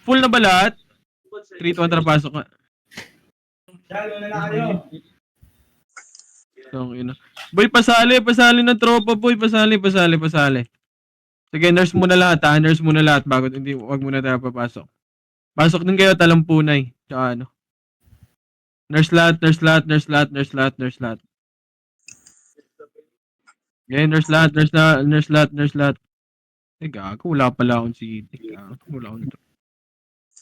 Full na ba lahat? 3-2 pasok nga. Boy, pasali ng tropa, boy. Pasali. Sige, nurse muna lahat, ha? Nurse muna lahat bago wag muna tayo papasok. Pasok din kayo, talampunay. Tsaka ano. Nurse lahat. Okay, nurse lahat. Eh, gago, wala pala akong city. Wala akong to.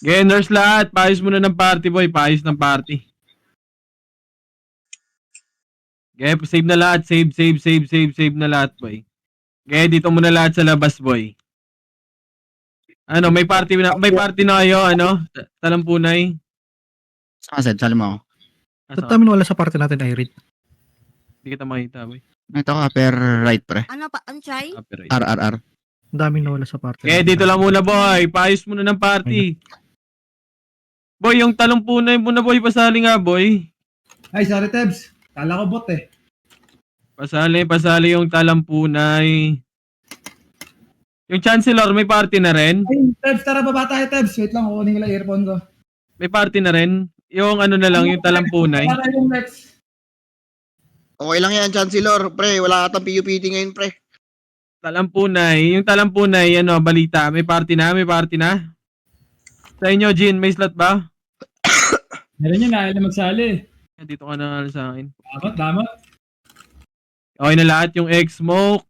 Okay, nurse lahat. Paayos muna ng party, boy. Paayos ng party. Okay, save na lahat. Save na lahat, boy. Okay, dito muna lahat sa labas, boy. Ano, may party na kayo, ano? Talampunay. Saan? Sali mo ako. Ba't namin wala sa party natin, Irene? Hindi kita makita, boy. Ito ka, per right, pre. Ano pa? Anchay? RRR. Ang daming nawala sa party. Okay, dito lang muna, boy. Paayos muna ng party. Boy, yung talampunay muna, boy. Pasali nga, boy. Ay, sorry, Tebs. Kala ko bot eh. Pasali yung talampunay. Yung Chancellor, may party na rin? Ay, Tebs, tara baba tayo, Tebs. Wait lang, kukunin ko lang earphone ko. May party na rin? Yung ano na lang, yung talampunay? Para yung next. Okay lang yan, Chancellor. Pre, wala ka tang PUPT ngayon, pre. Talampunay. Yung talampunay, ano, balita. May party na? Sa inyo, Jin, may slot ba? Meron yun, ayaw na magsali. Dito ka na sa akin. Damat. Okay na lahat, yung X-Smoke.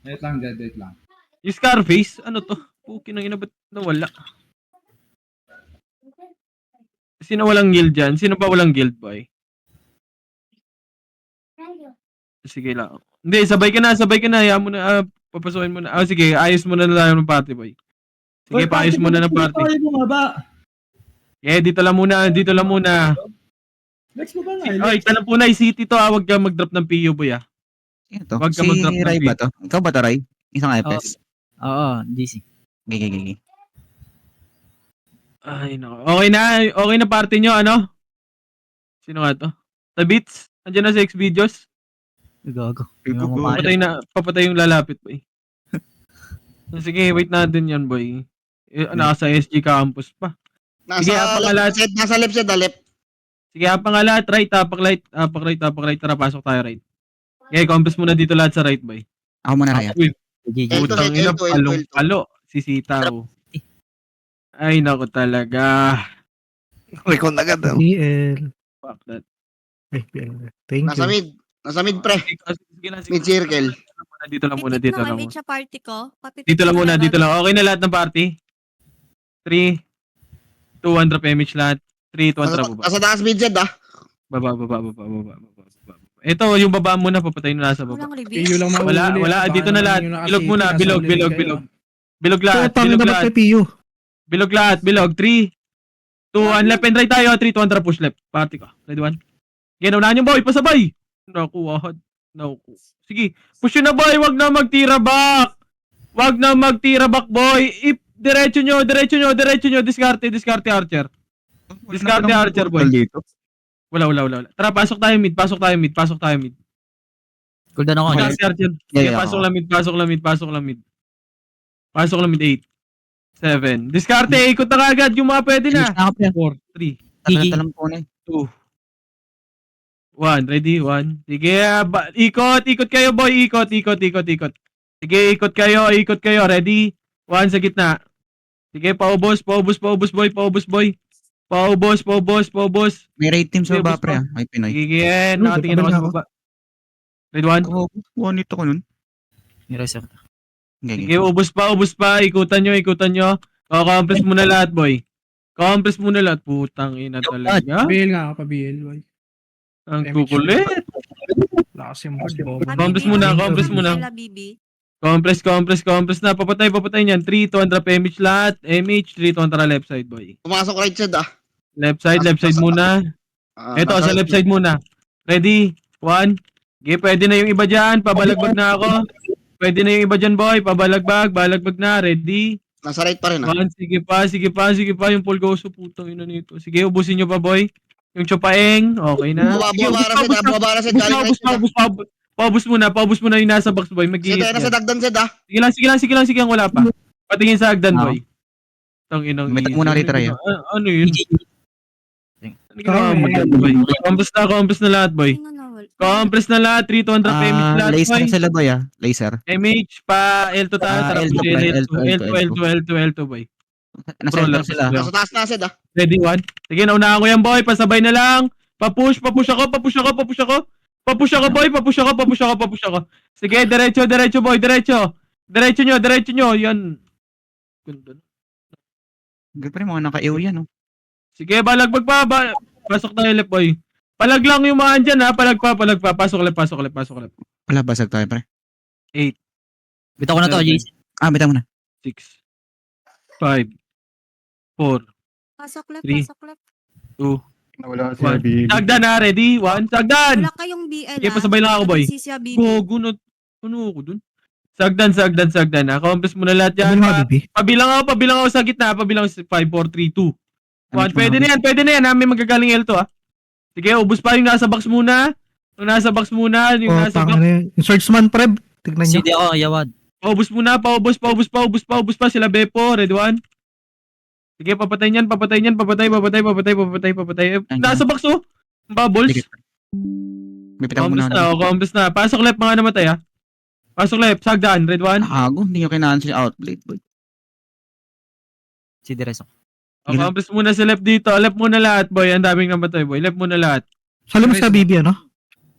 Wait lang, Jed, wait lang. Yung Scarface, ano to? Puki nang ina, ba't nawala? Sino walang guild dyan? Sino pa walang guild, boy? Sige lang. Hindi, sabay ka na. Hayaan mo na, papasukin mo na. Sige, ayos mo na tayo ng party, boy. Sige, paayos mo na ng party. Dito lang muna. Next mo ba nga? Oy, talampunay, city to, huwag ka mag-drop ng PU, boy, ah. Ito. Wag ka Si mag-drop ng Ray PU. ba to? Ikaw ba to, Ray? Isang FS? Oo, DC. Gigi. Ay, nako. Okay na party nyo, ano? Sino nga to? Tabits? Andiyan na sa X-Videos? Gago. Papatay yung lalapit, boy. Sige, wait natin yan, boy. Nasa SG campus pa. Sige, Nasa left side, left. Sige, hapa nga lahat, right, hapak right. Tara, pasok tayo, right. Okay, compass muna dito lahat sa right, boy. Ako muna, Ray. Uy, GG. putang ina, palong-palo. Sisitaw. Ay, naku talaga. Recon agad, BL. Fuck that. Ay, BL. Thank you. Nasa mid, pre. Sige na. Mid circle. Dito lang muna. Titik naman sa party ko. Dito lang muna. Okay na lahat ng party? 3, 2, 1, drop image lahat. 3, 2, 1, drop baba. Nasa taas mid, Jed, ah. Baba. Ito, yung baba muna, papatay na nasa baba. Walang reveal. lang Wala. Dito na lahat. Bilog muna. Bilog. Bilog lahat. PU. Bilog lahat. 3, 2, 1, left and right tayo. 3, 2, 1, drop push left. Party ko. Ready, 1. Unahan yung boy, pasabay. Naku, ahad. Naku. Sige, push yun na boy, wag na magtira back, boy. Diretso nyo. Diskarte Archer. Diskarte Archer, boy. Wala. Tara, pasok tayo mid. Cooldown ako. Diskarte Archer. Sige, pasok lang mid. 8, 7. Diskarte, ikot na kagad yung mga pwede na. 4, 3, Talam po na. 2, 1, ready? 1. Sige, ikot kayo, boy. Ikot. Sige, ikot kayo. Ready? 1 sa gitna. Sige, paubos, boy. Paubos. May raid team sa baba, pre. Ay, Pinoy. Sige, nakatingin ako sa baba. Ready, 1. One ito ko nun. Nireset. Sige, ubos pa. Ikutan nyo. Compress muna lahat, boy. Putang ina talaga. BL nga ako, BL, boy. Ang kukulit. Lakas yung board. Compress muna. Compress na. Papatay niyan. 3, 2, 1, drop image lahat. Image, 3, 2, 1, tara left side, boy. Pumasok right side, ah. Left side muna. Ito, sa left side muna. Ready? 1. Okay, pwede na yung iba dyan. Pabalagbag na ako. Pwede na yung iba dyan, boy. Balagbag na. Ready? Nasa right pa rin, ah. 1. Sige pa. Yung pulgoso, putang ina nito. Sige, ubusin nyo pa, boy. Yung chupaeng. Okay na. Bumabara sa Paubos muna yung nasa box, boy. Sige, nasa dagdan, Jed, ah. Sige lang, ang wala pa. Patingin sa hagdan, boy. Tanginang May easy. muna retry, Ano yun? Ano ginawa mo dyan, boy? Compress na lahat, boy. Sino nawal? Compress na lahat. 3 to 100 PMH lahat, boy. Laser sila boy Laser. MH pa L2 tayo. Tara, L2, push L2, L2, boy. Nasa sila. Nasa taas na, Sid, ah. Ready, one? Sige, naunahan ko yan, boy. Pasabay na lang. Papush ako. Papush ako. Sige, diretso, boy. Diretso nyo. Yan. Ganda. Good pa rin mga naka-EO yan, no? Sige, balagbag pa. Pasok tayo left, boy. Palag lang yung mga andyan, ha. Palag pa. Pasok left. Wala, basag tayo, pre. Bitaw ko na to, JC. Bitaw mo na. 6, 5, 4, Pasok left, 3. pasok left. 2, Wala si 1. Bibi. Sagdan, ha. Ready? 1. Sagdan! Wala kayong BL, Sige, pasabay lang ako, boy. Si Bibi. Gogo na. Ano ako dun? Sagdan, ha. Compress mo na lahat yan. Ano nga, Bibi? Pabilang ako sa gitna. Pabilang 5, 4, 3, 2, 1. Pwede na yan. Ha? May magagaling L2, ha. Sige, ubos pa yung nasa box muna. Yung nasa box. Oh, tanga na yun. Yung swordsman, pre. Tignan nyo. CD ako, Yawad. Paubos muna. Paubos pa. Sila Bepo. Ready, one. Sige, papatay niyan. Papatay. Nasa box, oh. Bubbles. Sige. May bitaw mo na. Compress na. Pasok left, mga namatay, ha. Pasok left. Sagdan. Red, one. Nakago, hindi nyo kailangan si outplate, boy. CD Reso. Compress muna sa left dito. Left muna lahat, boy. Ang daming namatay, boy. Left muna lahat. Sali mo sa Bibi, ano?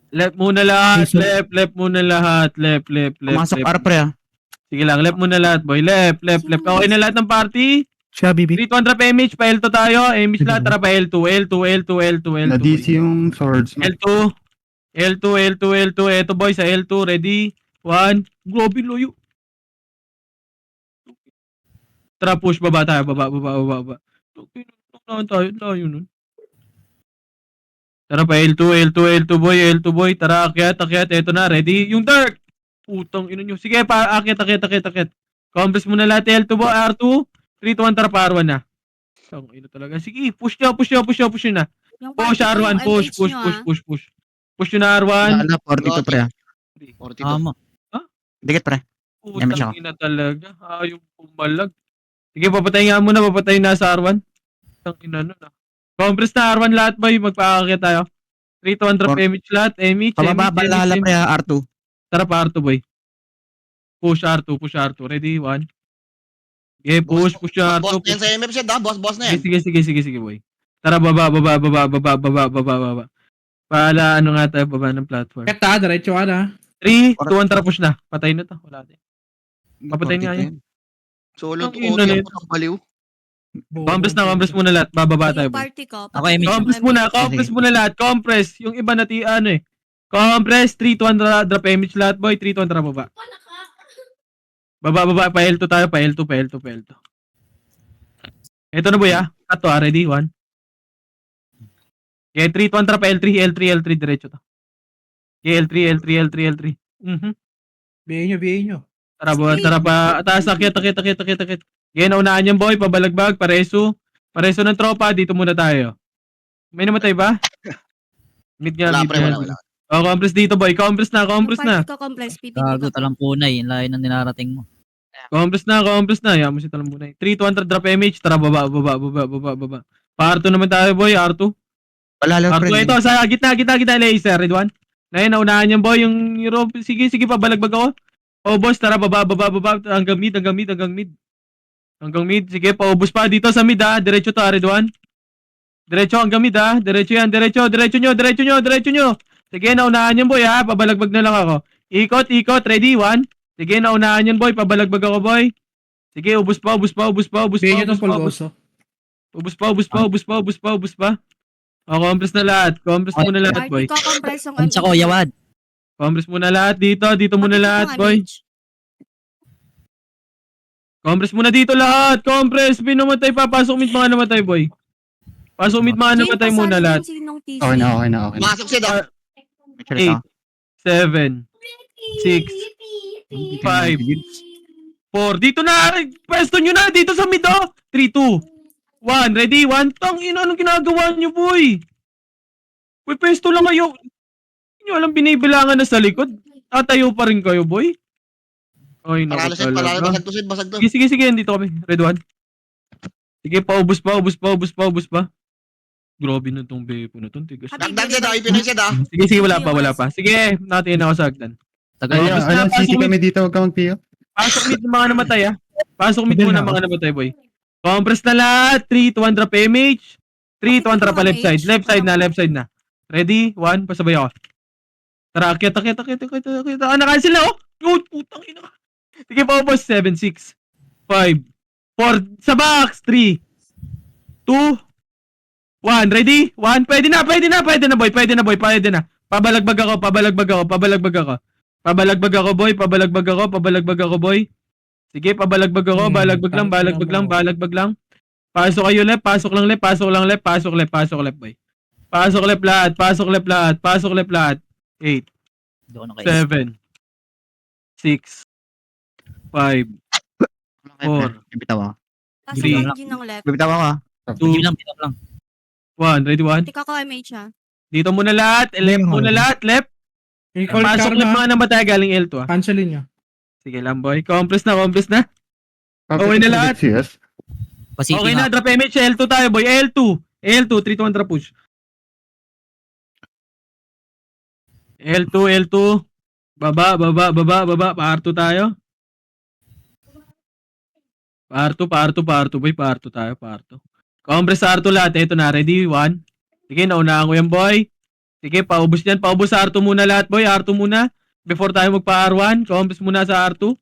Left muna lahat. Left. Left muna lahat. Left. Pumasok R, pre, Sige lang. Left muna lahat, boy. Left. Okay na lahat ng party. Siya, Bibi. 300 PMH. Pa L2 tayo. MH lahat. Tara pa L2. Na DC yung swords. L2. Eto, boy. Sa L2. Ready? 1. Grabe, loyo. Tara, push. Baba tayo. Baba. Tayo. Layo nun. Tara pa L2, boy. Tara, akyat. Eto na, ready? Yung dark. Putang ino nyo. Sige, akyat. Compress mo na lahat L2, boy. R2. 3 to 1, tara pa R1 na. Ang ino talaga. Sige, push nyo na. Yung Push party ko, R1, yung push. MH nyo, ah. Push nyo na R1. 42, pre. 42. Tama. Dikit, pre. Putang MH ako. ina talaga. Ayaw pumalag. Sige, papatay nga muna. Papatay na sa R1. Putang ina nun, ah. Compress na R1 lahat, boy. Magpakakit tayo. 3 to 100 MH lahat. MH. Pababa, lala, pre, R2. Tara pa R2, boy. Push R2. Ready? 1. Okay, push R2. Boss na yan sa MF, Sid, ah. Boss na yan. Sige, boy. Tara, baba. Paala, ano nga tayo, baba ng platform. Keta, diretso ka na. 3, 2, 1, tara, push na. Patay na to. Wala din. Papatay nga yan. Solo Ang to ina OT na ang yun. putang baliw. Compress muna lahat. Bababa tayo, Yung boy. party ko. Ako, MH. Compress muna lahat. Compress. Yung iba na Compress. 3 to 1 drop MH lahat, boy. 3 to 1 tara, baba. Baba. Pa L2 tayo. Pa L2. Ito na, boy, ah. Ito, ah. Ready? 1. Okay, 3 to 1 tara pa L3. Diretso to. Okay, L3. BA nyo. Tara pa. Taas, akit. Okay, naunahan yan, boy. Pabalagbag. Pareso ng tropa. Dito muna tayo. May namatay ba? Mid nga. Wala. Oh, compress dito, boy. Compress na. Yung party ko, complex. PPT Gago, ko. talampunay. Yung layo ng ninarating mo. Compress na. Yan mo si Talambunay. 3 to 1 drop MH. Tara, baba. Pa R2 naman tayo, boy. R2. Wala, R2 pre. ito. Sa gitna. Laser. Red 1. Ngayon, naunahan yan, boy. Yung Europe. Sige, pabalagbag ako. Oh, boss. Tara, baba. Hanggang mid. Sige, paubos pa dito sa mid, ha. Diretso to, Red 1. Diretso hanggang mid, ha. Diretso yan. Diretso nyo. Sige, naunahan yan, boy, ha. Pabalagbag na lang ako. Ikot. Ready, 1. Sige, naunahan yan, boy. Pabalagbag ako, boy. Sige, ubos pa. BA nyo itong pulgoso. Ubos pa. O, compress na lahat. Compress muna lahat, boy. Party ko, compress yung Punch ako, Yawad. Compress muna lahat dito. Dito muna lahat, boy. Compress muna dito lahat. Compress. Pinamatay pa. Pasok mid mga namatay, boy. Pasok mid mga namatay muna lahat. Okay na. Masok, Sid, ah. 8, 7, 6, 5, 4. Dito na. Pwesto nyo na. Dito sa mid, oh. 3, 2, 1. Ready? 1. Anong ginagawa nyo, boy? Boy, pwesto lang kayo. Hindi nyo alam binibilangan na sa likod. Tatayo pa rin kayo, boy. Ay, naku Paralo, Sid. talaga. Basag to, Sid. Sige. Dito kami. Red 1. Sige, paubos pa, ubos pa, ubos pa, ubos pa. Grabe na tong bepo na tong tigas. Dagdag siya daw, ipinay siya daw. Sige, sige, wala pa, wala pa. Sige, natin ako sa hagdan. Tagal Ayun, na. Basta, City pasok kami dito, huwag ka mag-PO. Pasok mid ng mga namatay, ah. Pasok mid Sabi muna na mga namatay, boy. Compress na lahat. 3, 2, 1, drop image. 3, 2, 1, drop pa left side. Left side na, left side na. Ready? 1, pasabay ako. Tara, akyat. Na-cancel na, oh. Good, putang ina. Sige pa, boss. 7, 6, 5, 4, sa box. 3, 2, 1. Ready? 1. Pwede na, boy. Pwede na. Pabalagbag ako, boy. Sige, pabalagbag ako, balagbag lang. Pasok kayo left, pasok lang left, pasok left, boy. Pasok left lahat. 8, Hindi ako naka-AC. 7, 6, 5, Four. Bibitaw ako. Pasok Three. ang G ng left. Bibitaw ako. 2, Pick up lang. 1. Ready, 1. Tika ko MH ha. Dito muna lahat, left muna lahat, left. I-call Pasok left karma. mga namatay galing L2, ah. Cancelin nyo. Sige lang, boy. Compress na. Okay na lahat? CS. Pasiti Okay na, drop image. L2 tayo, boy. L2, 3 to 1 drop push. L2. Baba. Pa-R2 tayo. Pa-R2, boy. Pa-R2 tayo, Pa-R2. Compress sa R2 lahat. Ito na, ready? 1. Sige, naunahan ko yan, boy. Sige, paubos yan. Paubos sa R2 muna lahat, boy. R2 muna. Before tayo magpa-R1. Compress muna sa R2.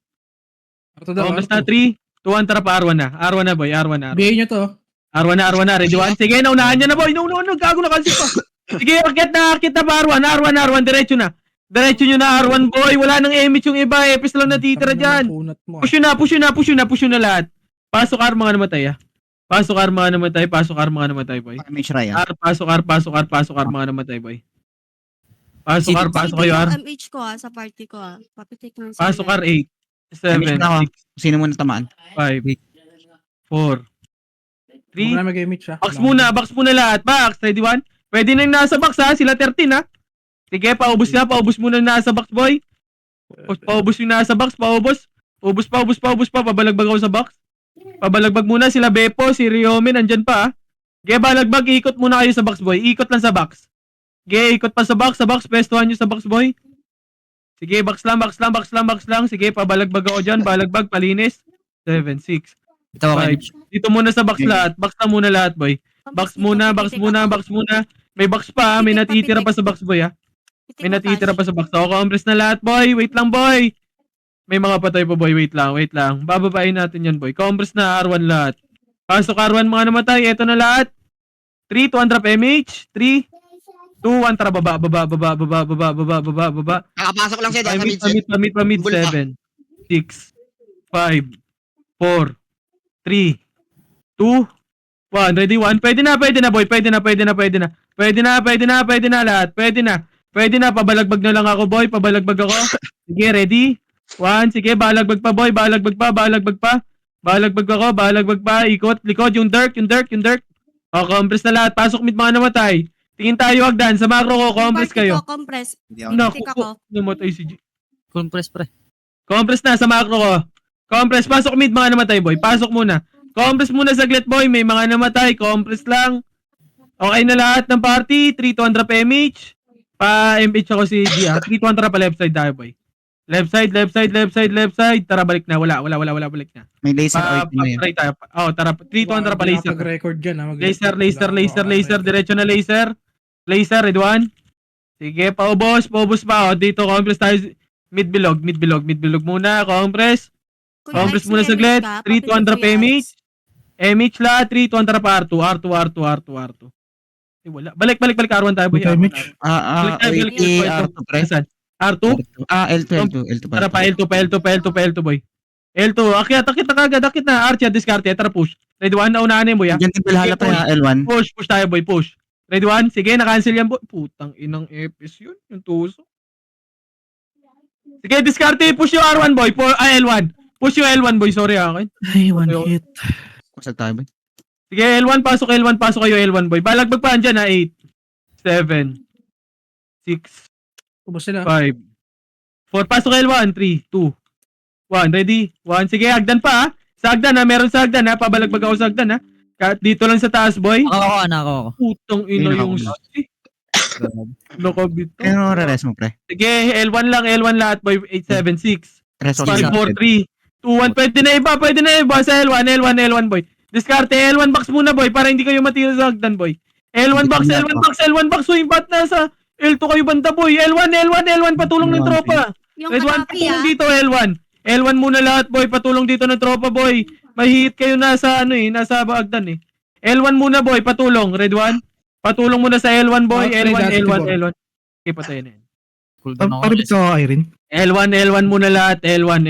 Arto daw, Compress na, Arto. 3, 2, 1, tara pa R1 na. R1 na, boy. R1 na. BA nyo to. R1 na. Ready, 1. Sige, naunahan niya na, boy. No. Gago na kasi pa. Sige, akit na pa R1. Diretso na. Diretso nyo na R1, boy. Wala nang image yung iba. Epis lang natitira dyan. Punat mo. Push yun na lahat. Pasok R mga namatay, ah. Pasok R mga namatay, boy. May Shray, ah. R, pasok R mga namatay, boy. Pasok R, pasok kayo R. MH ko ha, sa party ko ha. Papitik lang Pasok R, 8, May 7, na ako. 6, Sino muna tamaan? 5, 4, 3, Huwag na mag-image siya. box muna lahat. Box, ready, 1. Pwede na yung nasa box, ha. Sila 13, ha. Sige, paubos muna yung nasa box, boy. Paubos yung nasa box, paubos. Ubos pa, pabalagbag ako sa box. Pabalagbag muna sila Bepo, si Riomen, nandyan pa, ha. Sige, balagbag, ikot muna kayo sa box, boy. Ikot lang sa box. Sige, ikot pa sa box, pestuhan nyo sa box, boy. Sige, box lang. Sige, pabalagbag ako dyan, balagbag, palinis. 7, 6, Ito ako 5. Dito muna sa box lahat. Box na muna lahat, boy. Box muna. May box pa, ha. May natitira pa sa box, boy, ha. May natitira pa sa box. Ako, compress na lahat, boy. Wait lang, boy. May mga patay pa, boy. Wait lang. Bababain natin yan, boy. Compress na R1 lahat. Pasok R1 mga namatay. Ito na lahat. 3, 2, 1, drop MH. 3, 2, 1, tara, baba. Nakapasok lang siya daw sa mid. Pamit. 7, 6, 5, 4, 3, 2, 1. Ready, 1. Pwede na, boy. Pwede na lahat. Pwede na. Pabalagbag na lang ako, boy. Pabalagbag ako. Sige, ready? 1. Sige, balagbag pa, boy. Balagbag pa. Ikot, likod. Yung dirt. O, compress na lahat. Pasok mid mga namatay. Tingin tayo, Agdan. Sa macro ko, compress kayo. Compress. Naku Tika po. ko. Namatay si G. Compress, pre. Compress na sa macro ko. Compress. Pasok mid mga namatay, boy. Pasok muna. Compress muna saglit, boy. May mga namatay. Compress lang. Okay na lahat ng party. 3 to 1 drop MH. Pa-MH ako si G, ah. 3 to 1 drop pa left side tayo, boy. Left side. Tara, balik na. Wala, balik na. May laser oil na yun. Try tayo. Oh, tara. 3 to 1 drop pa laser. Pag-record dyan ha. Laser. Diretso na laser. Laser, ready, 1. Sige, paubos pa. O, dito, compress tayo. Mid-bilog muna. Compress muna saglit. 3 to 1 drop MH. MH la, 3 to 1 drop R2. Eh, wala. Balik, R1 tayo, boy. Ito, R1 MH. tayo. Ah, Balik tayo. R2, pre. Saan? R2? L2 pa. Tara pa, L2, boy. L2, akit na kagad, Archie, discarte, tara, push. Ready, 1, naunahan na yun, boy, ha? Diyan din pala pa na L1. Push tayo, boy, push. Ready, 1, sige, na-cancel yan, boy. Putang inang epis yun, yung tuso. Sige, discarte, push yung R1, boy, L1. Push yung L1, boy, sorry, akin. Ay, one hit. Kusag tayo ba? Sige, L1, pasok kayo, L1, boy. Balagbag pa, andyan, ha? 8, 7, 6, Ubus sila. 5, 4, pasok L1, 3, 2, 1, ready? 1, sige, hagdan pa, ha? Sa hagdan, ha? Meron sa hagdan, ha? Pabalagbag ako sa hagdan, ha? Dito lang sa taas, boy. Ako. Putong ina Hindi yung nakakuha. nakabit. Pero re-rest mo, pre. Sige, L1 lang, L1 lahat, boy. 876. Rest mo. 5, 4, 3, 2, 1. Pwede na iba sa L1, L1, boy. Diskarte, L1 box muna, boy, para hindi kayo matira sa hagdan, boy. L1 box, L1 box, swing bat na sa L2 kayo banda, boy. L1, patulong ng tropa. Yung Red 1, katapi patulong ah. dito, L1. L1 muna lahat, boy. Patulong dito ng tropa, boy. May hit kayo nasa, nasa hagdan, eh. L1 muna, boy. Patulong. Red 1. Patulong muna sa L1, boy. Outside L1, dati, L1, Tibor. L1. Okay, patayin na yan. Cooldown ako. Parabit ka, Irene. L1 muna lahat. L1.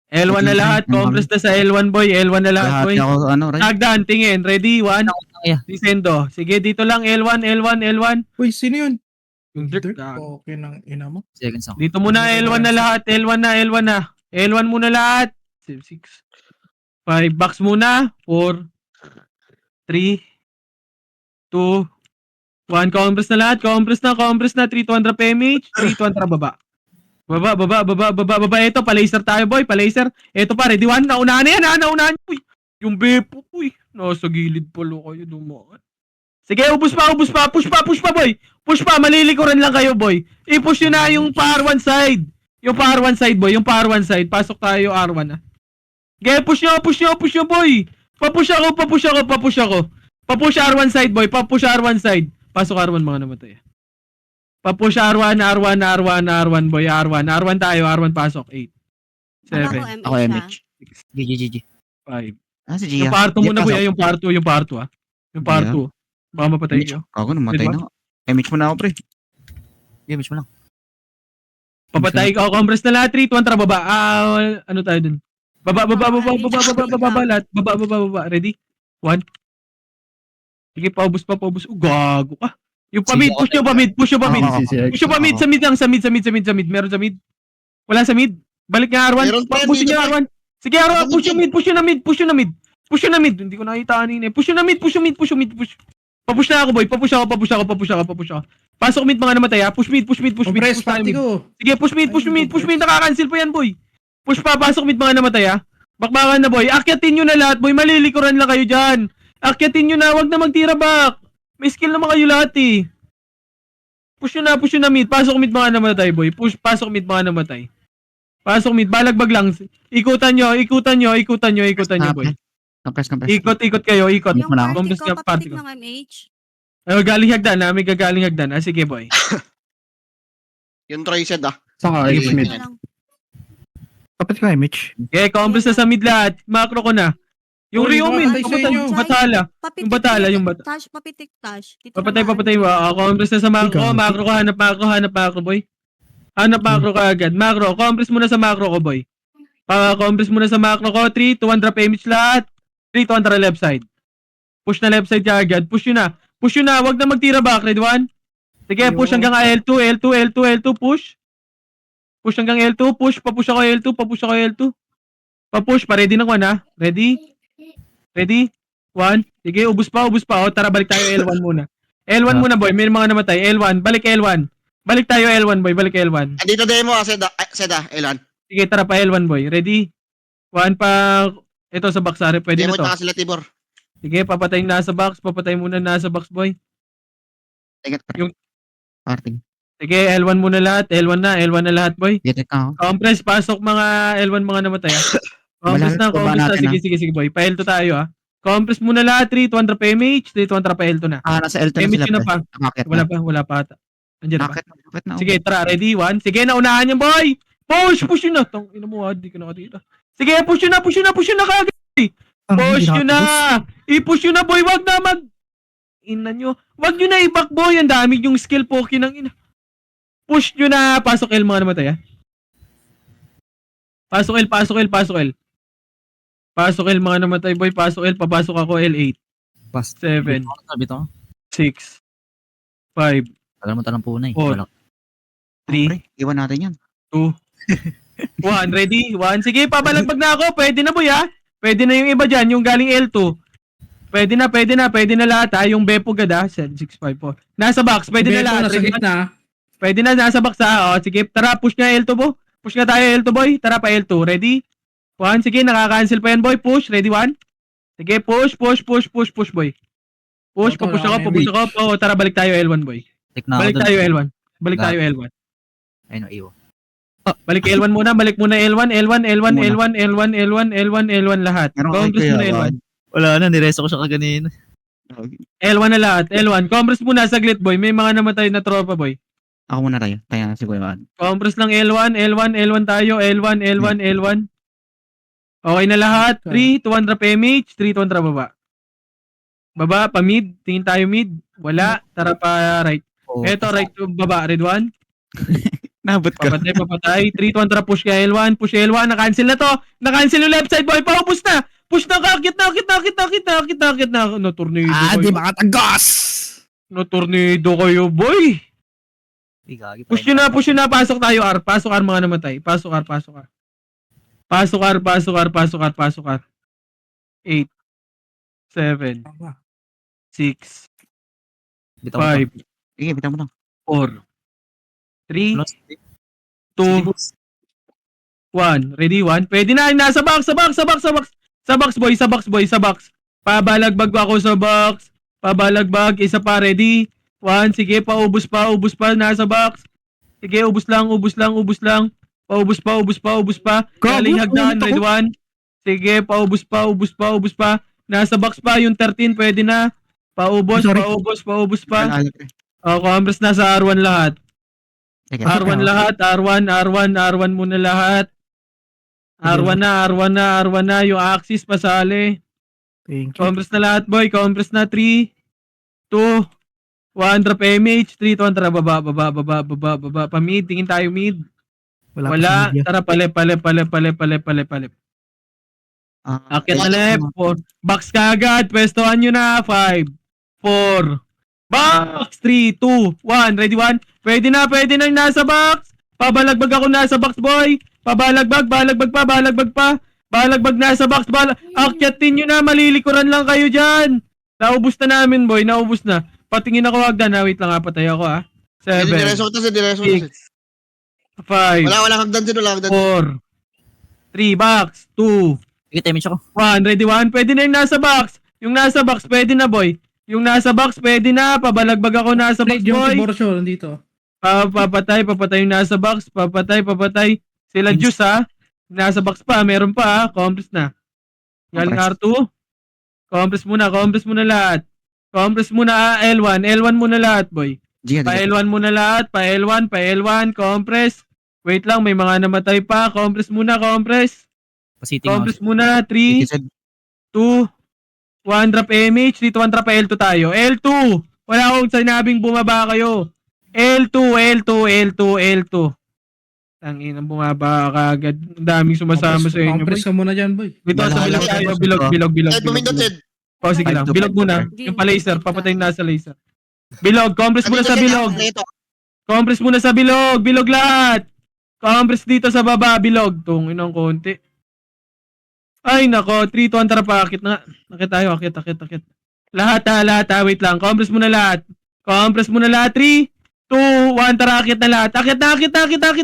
L1 na lahat. Compress na sa L1, boy. L1 na lahat, boy. Lahat ako, right? Hagdan, tingin. Ready? 1. Yeah. Descendo. Sige, dito lang. L1. Uy, sino yun? Yung Dirk, Dirk. okay ng ina mo. Seconds ako. Dito muna L1 na lahat. L1 na. L1 muna lahat. 6. 5 box muna. 4. 3. 2. 1. Compress na lahat. Compress na. 3-200 PMH. 3-200 baba. Baba. Ito, palaser tayo, boy. Palaser. Ito pa, ready 1. Naunahan na yan, ha. Naunahan. Uy. Yung bepo, uy. Nasa gilid pala kayo dumaan. Sige, ubus pa. Push pa, boy. Push pa, malilikuran lang kayo, boy. I-push nyo na yung par 1 side. Yung par 1 side, boy. Yung par 1 side. Pasok tayo R1, ha. Okay, push nyo, boy. Papush ako. Papush R1 side, boy. Papush R1 side. Pasok R1, mga namatay. Papush R1, boy. R1 tayo. R1 pasok. 8. 7. Ako, MH. GG. 5. Ah, si Gia. Yung parto Gia, muna, boy. pasok. Yung parto, ha. Yung parto. Baka mapatay MH. nyo. Ako, namatay Diba? na. MH mo na ako, pre. Game mo lang. Papatay ka. Compress na lahat. 3, 2, tara, baba. Ano tayo dun? Baba. Lahat. Baba. Ready? 1. Sige, paubos. Gago ka. Yung pamid. Push nyo pamid. Push nyo pamid. Sa mid lang. Sa mid. Meron sa mid. Wala sa mid. Balik nga R1. Meron pa yan, Push dito nyo pa. R1. Sige, R1. Push nyo mid. Hindi ko nakita kanina. Push nyo na mid. Papush na ako, boy. Papush ako. Pasok mid, mga namatay, ha. Push mid. Compress, Push tayo party mid. ko. Sige, push mid. Nakakancel pa yan, boy. Push pa, pasok mid, mga namatay, ha. Bakbakan na, boy. Akyatin nyo na lahat, boy. Malilikuran lang kayo dyan. Akyatin nyo na, wag na magtira back. May skill naman kayo lahat, eh. Push nyo na mid. Pasok mid, mga namatay, boy. Pasok mid, mga namatay. Pasok mid, balagbag lang. Ikutan nyo, boy. Compress. Ikot kayo. Yung Wala party Compress ko, na party papitik ko. ng MH. Ay, galing hagdan, ha. May gagaling hagdan. Sige, boy. Yung Troyzed ah. Saka Sige, H-mid. Ano lang. Kapit ka, MH. Okay, compress na sa mid lahat. Macro ko na. Yung Uy, Rio Min, bakit sa inyo? batala. Papitik Yung batala, yung bata. Tash, papitik tash. Dito Papatay naman. ba? Compress na sa macro. Ikaw. Macro ko, hanap macro, boy. Hanap macro ka agad. Macro, compress muna sa macro ko, boy. Compress muna sa macro ko. 3, 200 PMH lahat. 3, 200 left side. Push na left side ka agad. Push yun na. Wag na magtira back. Red 1. Sige, push hanggang L2, push. Push hanggang L2, push. Papush ako L2. Papush, pa-ready ng 1, ha. Ready? 1. Sige, ubus pa. O, tara, balik tayo L1 muna. L1 muna, boy. May mga namatay. L1. Balik L1. Balik tayo L1, boy. Balik L1. Andito demo ah, Seda, Elan. Sige, tara pa L1, boy. Ready? 1 pa. Ito sa box, Ari. Pwede Demo na to. tsaka sila Tibor. Sige, papatay nasa box. Papatay muna nasa box, boy. Ticket, pre. Yung- Parting. Sige, L1 muna lahat. L1 na lahat, boy. Get it ka ako. Compress, pasok mga L1 mga namatay, ha. Compress na. Baba natin, Sige, boy. Pa L2 tayo, ha. Compress muna lahat. 3, 200 PMH. 3, 200 pa L2 na. Nasa L2 na PMH sila, yun na pre. pa. Nakakit Wala pa ata. Andiyan na pa. Nakakit na. Sige, tara, ready? 1. Sige, naunahan yan, boy! Push yun na. Tong ina mo, di ka nakatira. Sige, push yun na kagad. Push yun na! I-push yun na, boy! Wag na ina nyo. Wag nyo na i-back, boy! Ang dami yung skill poke ng ina. Push nyo na! Pasok L, mga namatay, ha? Pasok L. Pasok L, mga namatay, boy. Pasok L. Papasok ako L8. Pas. 7. Bito. 6. 5. Tagal mo talang po na eh. Oh. Wala. 3. Pre, iwan natin yan. 1. Ready? 1. Sige, pabalagbag na ako. Pwede na, boy, ha? Pwede na yung iba dyan. Yung galing L2. Pwede na lahat, ha? Yung Bepo gad, ha? 6, 5, 4. Nasa box. Pwede na lahat. Nasa gitna. Pwede na, nasa box, ha? O, sige, tara, push nga L2, bo. Push nga tayo L2, boy. Tara pa L2. Ready? 1. Sige, nakaka-cancel pa yan, boy. Push. Ready? 1. Sige, push boy. Push, Ito, papush wala ako, kami papush ako. Oo, tara, balik tayo L1 boy. Take na ako Balik dun. tayo L1. Balik tayo L1. Ayun o, iyo. Balik L1 muna, balik muna L1 lahat. Meron Compress kay muna Kuya L1. Juan. Wala na, nireso ko siya kaganina. L1 na lahat, L1. Compress muna saglit boy, may mga namatay na tropa boy. Ako muna tayo. Tayo na si Kuya Juan. Compress lang L1 tayo, L1. Okay na lahat. 3, 200 PMH, 3, 200 baba. Baba, pa mid. Tingin tayo mid. Wala. Tara pa right. Oh, Eto, right to baba. Red 1. Nabot ka. Papatay. 3, 200 push kay L1. Push kay L1. Na-cancel na to. Na-cancel yung left side boy. Paubos na. Push na ka. Akit na. No, tornado Di kayo. makatagos! No, tornado kayo boy. Gagi, Push nyo na. Pasok tayo R. Pasok R mga namatay. Pasok R. Pasok R. 8, 7, 6, Bitaw ko. 5, Sige, bitaw mo lang. 4, 3, Plus, 2, 1. Ready? 1. Pwede na. Nasa box. Sa box, boy. Pabalagbag ako sa box. Isa pa. Ready? 1. Sige, paubos pa. Nasa box. Sige, ubos lang. Paubos pa. Galing hagdan. Red 1. Sige, paubos pa. Nasa box pa. Yung 13, pwede na. Paubos pa. Alala ko. Compress na sa R1 lahat. Sige. R1 lahat, R1 muna lahat. R1 na, yung axis pasali. Thank you. Compress na lahat boy, compress na 3, 2, 100 PMH, 3, 200, baba, pa mid, tingin tayo mid. Wala, tara pale. Akit na left, 4, box kagad, pwestohan nyo na, 5, 4, box, 3, 2, 1, ready 1, pwede na yung nasa box, pabalagbag ako nasa box boy, balagbag nasa box, akyatin nyo na, malilikuran lang kayo dyan, naubos na namin boy, patingin ako hagdan, wait lang, patay ako 7, Diretso ko to. 6, 5, Wala hagdan din. 4, 3, box, 2, Sige, timing ako. 1, ready 1, pwede na yung nasa box, pwede na boy, yung nasa box, pwede na, pabalagbag ako nasa box Yung boy, Borsyo, nandito. papatay yung nasa box, papatay, sila juice nasa box pa, meron pa compress na, galing R2, compress muna lahat, L1 muna lahat boy, Gia, pa L1 muna lahat, pa L1, compress, wait lang, may mga namatay pa, compress Pasiting ako. compress muna, 3, 2, 100 PMH, dito 100 pa L2 tayo. L2! Wala akong sinabing bumaba kayo. L2. Tangina, bumaba ka agad. Ang daming sumasama sa inyo. Compress ka muna dyan, boy. Dito sa bilog tayo. Bilog. Ed, pumindot, Ed. O, sige lang. Bilog muna. Yung pa-laser. Papatay na sa laser. Bilog. Compress muna sa bilog. Compress muna sa bilog. Bilog lahat. Compress dito sa baba. Bilog. Tung inang konti. Ay, nako. 3, 2, 1, pa. Akit na. Akit tayo. Lahat. Wait lang. Compress muna lahat. 3, 2, 1, tara. Akit na lahat. Akit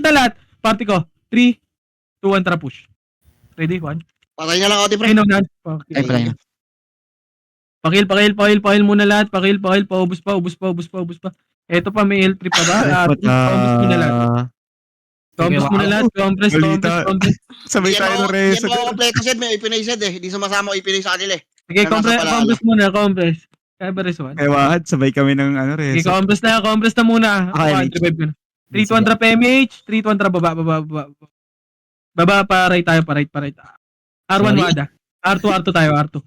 na lahat. Party ko. 3, 2, 1, tara. Push. Ready? 1. Patay na lang ako, pre. Ayun na. Ay, pala na. Pakil muna lahat. Pakil. Paubos pa. Eto pa, may L3 pa ba? Compress muna lahat. Compress. Sabay tayo ng res. Yan po kompleto, Ed. May ipinay, Ed, Hindi sumasama ko ipinay sa kanila, Sige, compress muna. Kaya ba res 1? Kaya wahad, sabay kami ng res. Okay, compress na muna. Okay, 3, 200 PMH, 3, 200 baba. Baba, pa right tayo, pa right. R1 wada. R2 tayo, R2.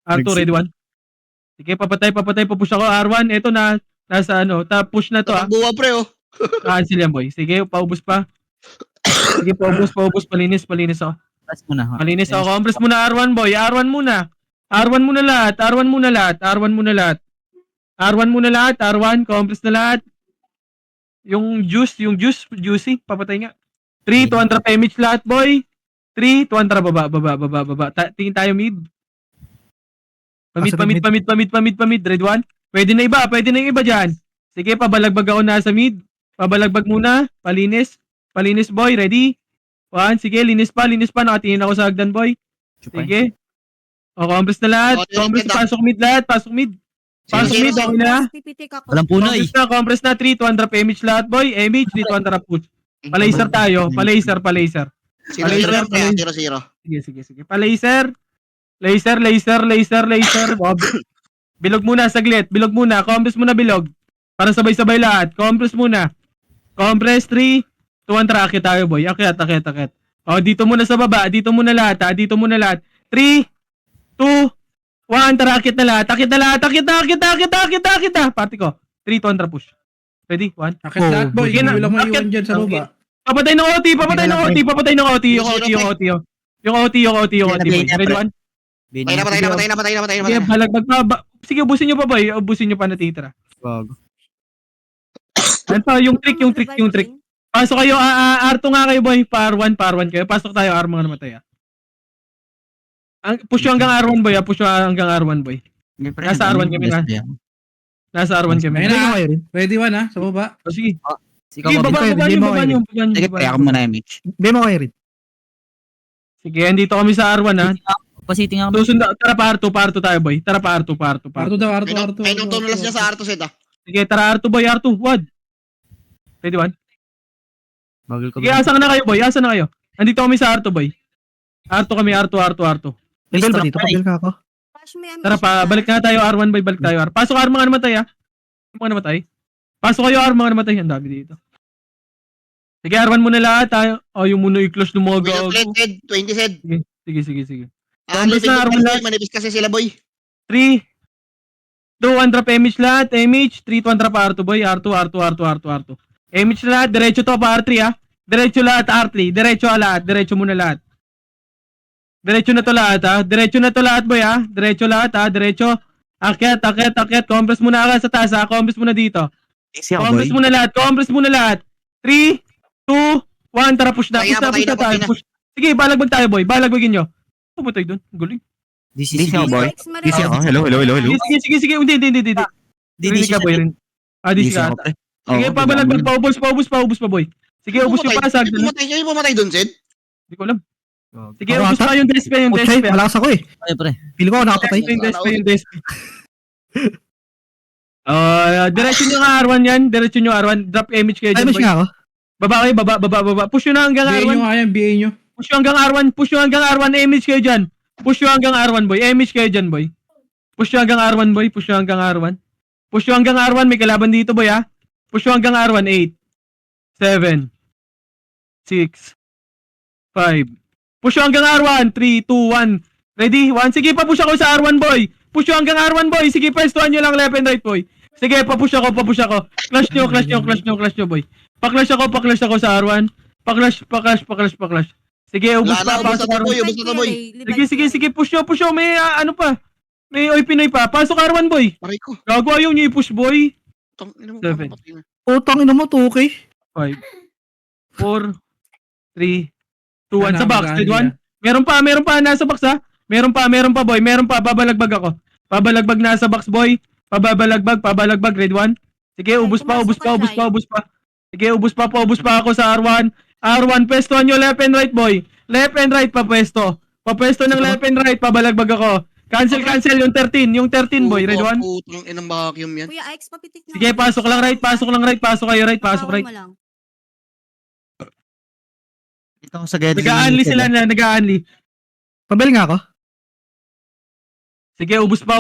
R2, ready 1. Sige, papatay, papush ako, R1, eto na, nasa push na to Buwa, pre, oh. Cancel yan boy, sige, paubos pa. Sige, paubos, palinis ako. Press muna. Malinis ako, compress muna R1 boy, R1 muna lahat, compress na lahat. Yung juicy, papatay nga. 3, 200 PMH lahat boy. 3, 200 baba. Tingin tayo mid. Pamid, red 1. Pwede na yung iba dyan. Sige, pabalagbag ako nasa mid. Pabalagbag muna, palinis boy, ready? 1, sige, linis pa, nakatingin ako sa hagdan, boy. Sige. O, compress na lahat. Compress, pasok mid lahat, pasok mid. Pasok mid, okay na. Pipitik ako. Walang puno eh. Compress na, 3, 200 PMH lahat, boy. MH, 3, 200 push. Palaser tayo, palaser. Zero. Sige. Palaser. Laser. O, bilog muna, saglit. Bilog muna, compress muna bilog. Para sabay-sabay lahat. Compress muna. Compress, 3, 200, akit tayo, boy. Akit. O, dito muna sa baba. Dito muna lahat, ha. 3, 2, 1, tara, akit na lahat. Akit na. Party ko. 3, 200 push. Ready? 1. Akit lahat, boy. Sige na. Hindi lang Akit. maiwan dyan sa baba. Papatay ng OT. Yung OT, boy. Ready? 1. Patay na. Sige, balagbag pa. Sige, ubusin nyo pa, boy. Ubusin nyo pa natitira. Gago. Ano pa? Yung trick. Pasok kayo. R2 nga kayo, boy. Par 1 kayo. Pasok tayo. R mga namatay, ah. Push yung hanggang R1, boy. Push yung hanggang R1, boy. Nasa R1 kami na. Nasa R1 kami. Ayun na. Ready 1 ha, sa baba. O, sige. Si Sige, Kamo. baba nyo. Sige, pre, ako muna MH. Hindi mo kayo rin. Sige, andito kami sa R1, ha. Pasiti nga. Susunod, tara pa R2 tayo, boy. Tara pa R2. Arto daw. Ay, nung tunulas niya sa Arto set, ah. Sige, tara R2, boy. R2, wad. Ready, 1. Bagal ko. Sige, asan na kayo, boy? Asan na kayo? Andito kami sa R2, boy. R2 kami, R2. Legal ba dito? Pagil ka ako. Flash mo yung Tara pa, balik na tayo R1, boy. Balik tayo R. Pasok R mga namatay, ha. Mga namatay. Pasok kayo R mga namatay. Ang dami dito. Sige, R1 muna lahat, tayo. O, yung muna i-close ng mga gago. 20 set. Sige. Alipin na, ko Arman, boy, manipis kasi sila, boy. 3, 200 MH lahat, MH, 3, 200 pa R2, boy, R2. MH lahat, diretso to pa R3, ha. Diretso lahat, R3, diretso muna lahat. Diretso na to lahat, boy, ha. Diretso lahat, ha, diretso. Akyat, compress muna agad sa taas, ha. Compress muna dito. Compress muna lahat. 3, 2, 1, tara, push na tayo. Push. Sige, balagbag tayo, boy, balagbagin nyo. Pumatay doon, galing. DC ako, boy. DC ako. Hello. Sige, hindi. Hindi ka, boy, rin. DC ka. Sige, pabalagbag, paubos pa, boy. Sige, ubos nyo pa, sagdan. Yung pumatay doon, Sid? Hindi ko alam. Sige, Ako ubos ata. pa yung despe. Ochay, malakas ako eh. Ay, pre. Pili ko ako nakapatay. Yung despe. Diretso nyo nga R1 yan. Drop image kayo Ay, dyan, mas boy. nga ako. Baba kayo, baba. Push nyo na hanggang BA nyo R1. nga yan, BA nyo. Push nyo hanggang R1, image kayo dyan. Push nyo hanggang R1, boy. Image kayo dyan, boy. Push nyo hanggang R1, boy. Push nyo hanggang R1. May kalaban dito, boy, ha. Push nyo hanggang R1. 8, 7, 6, 5. Push nyo hanggang R1. 3, 2, 1. Ready? 1. Sige, papush ako sa R1, boy. Push nyo hanggang R1, boy. Sige, pwestuhan nyo lang left and right, boy. Sige, papush ako. Clash nyo, boy. Paklash ako sa R1. Paklash. Sige, ubus pa. Ubus na to, boy. Sige, push nyo. May ano pa. May Pinoy pa. Pasok R1, boy. Aray ko. Gago, ayaw nyo i-push, boy. Seven. Utang ina mo, 2K. 5, 4, 3, 2, 1. Sa box, Ano, dead 1. Meron pa. Nasa box, ha. Meron pa, boy. Babalagbag ako. Babalagbag nasa box, boy. Pabalagbag. Red 1. Sige, ubus pa. Sige, ubus pa ako sa R1. R1, pwesto nyo left and right, boy. Left and right pa pwesto. Papwesto ng left and right, pabalagbag ako. Cancel yung 13, boy. Red 1. Putang inang vacuum yan. Kuya Ix, papitik na. Sige, pasok lang right. Pasok kayo right. Bawal mo lang. Dito ako sa Gedli. Nag-a-unli sila na, nag-a-unli. Pabili nga ako. Sige, ubus pa.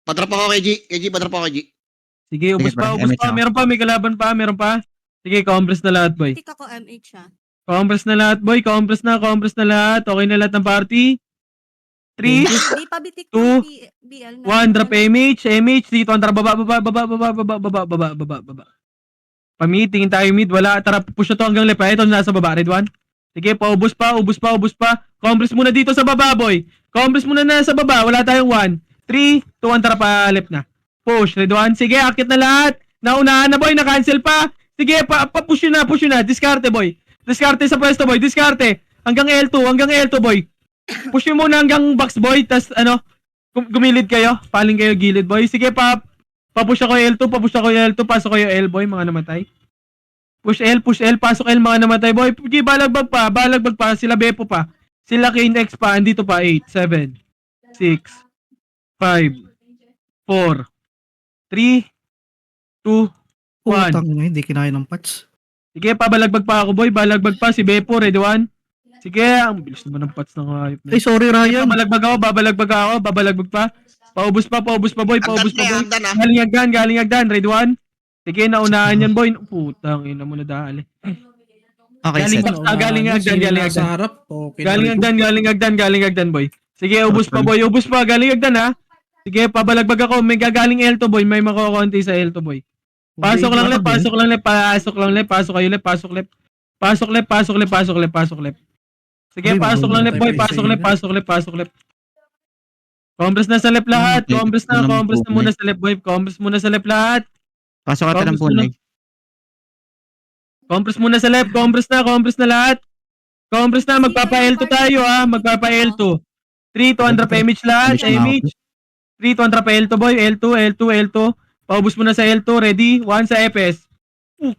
Padrap ako kay G. Padrap ako kay G. Sige, ubus Sige, pa. bro, MH Meron pa, may kalaban pa. Sige, compress na lahat, boy. Pitik ako MH, ha. Compress na lahat, boy. Compress na lahat. Okay na lahat ng party. 3, Di pa bitik 2, ng BL na. 1, drop MH, dito, tara, baba. Pamitingin tayo mid, wala, tara, push na to hanggang left, ito nasa baba, red 1. Sige, paubos pa. Compress muna dito sa baba, boy. Compress muna na sa baba, wala tayong 1, 3, 2, 1, tara pa left na. Push, red 1, sige, akit na lahat. Naunahan na, boy, na-cancel pa. Sige, push yun na, diskarte, boy. Diskarte sa pwesto, boy, diskarte. Hanggang L2, boy. Push nyo muna hanggang box, boy. Tas, gumilid kayo. Paling kayo gilid, boy. Sige, papush ako L2, pasok kayo L, boy. Mga namatay. Push L, pasok L mga namatay boy. Sige, balagbag pa, sila Bepo pa. Sila Kane X pa, andito pa, 8, 7, 6, 5, 4, 3, 2, 1. Putang ina, hindi kinaya ng patch. Sige, pabalagbag pa ako boy, balagbag pa, si Bepo, ready one. Sige, ang bilis naman ng pats ng hayop na. Ay, sorry Ryan. Babalagbag pa. Paubos pa boy, paubos pa boy. Hagdan ah. Galing agdan, ready one. Sige, naunahan yan boy. Putang ina mo na dali. Okay, Galing set. ba- galing agdan, galing Sa agdan. harap. Okay. Galing agdan boy. Sige, ubos pa boy, galing agdan ha. Sige, pabalagbag ako, may gagaling L2 boy, may makokonti sa L2 boy. Pasok lang left. Pasok kayo left, pasok left. Pasok left. Sige, Ay, pasok lang left boy, pasok left. Compress na sa left lahat. Compress na muna sa left boy. Compress muna sa left lahat. Pasok ka ng punay. Compress muna sa left. Compress na lahat. Compress na, magpapa-L2 tayo ha. Magpapa-L2. 3 to undrap image lahat. Image. 3 to undrap L2 boy. L2. Paubos muna sa L2. Ready? 1 sa FS.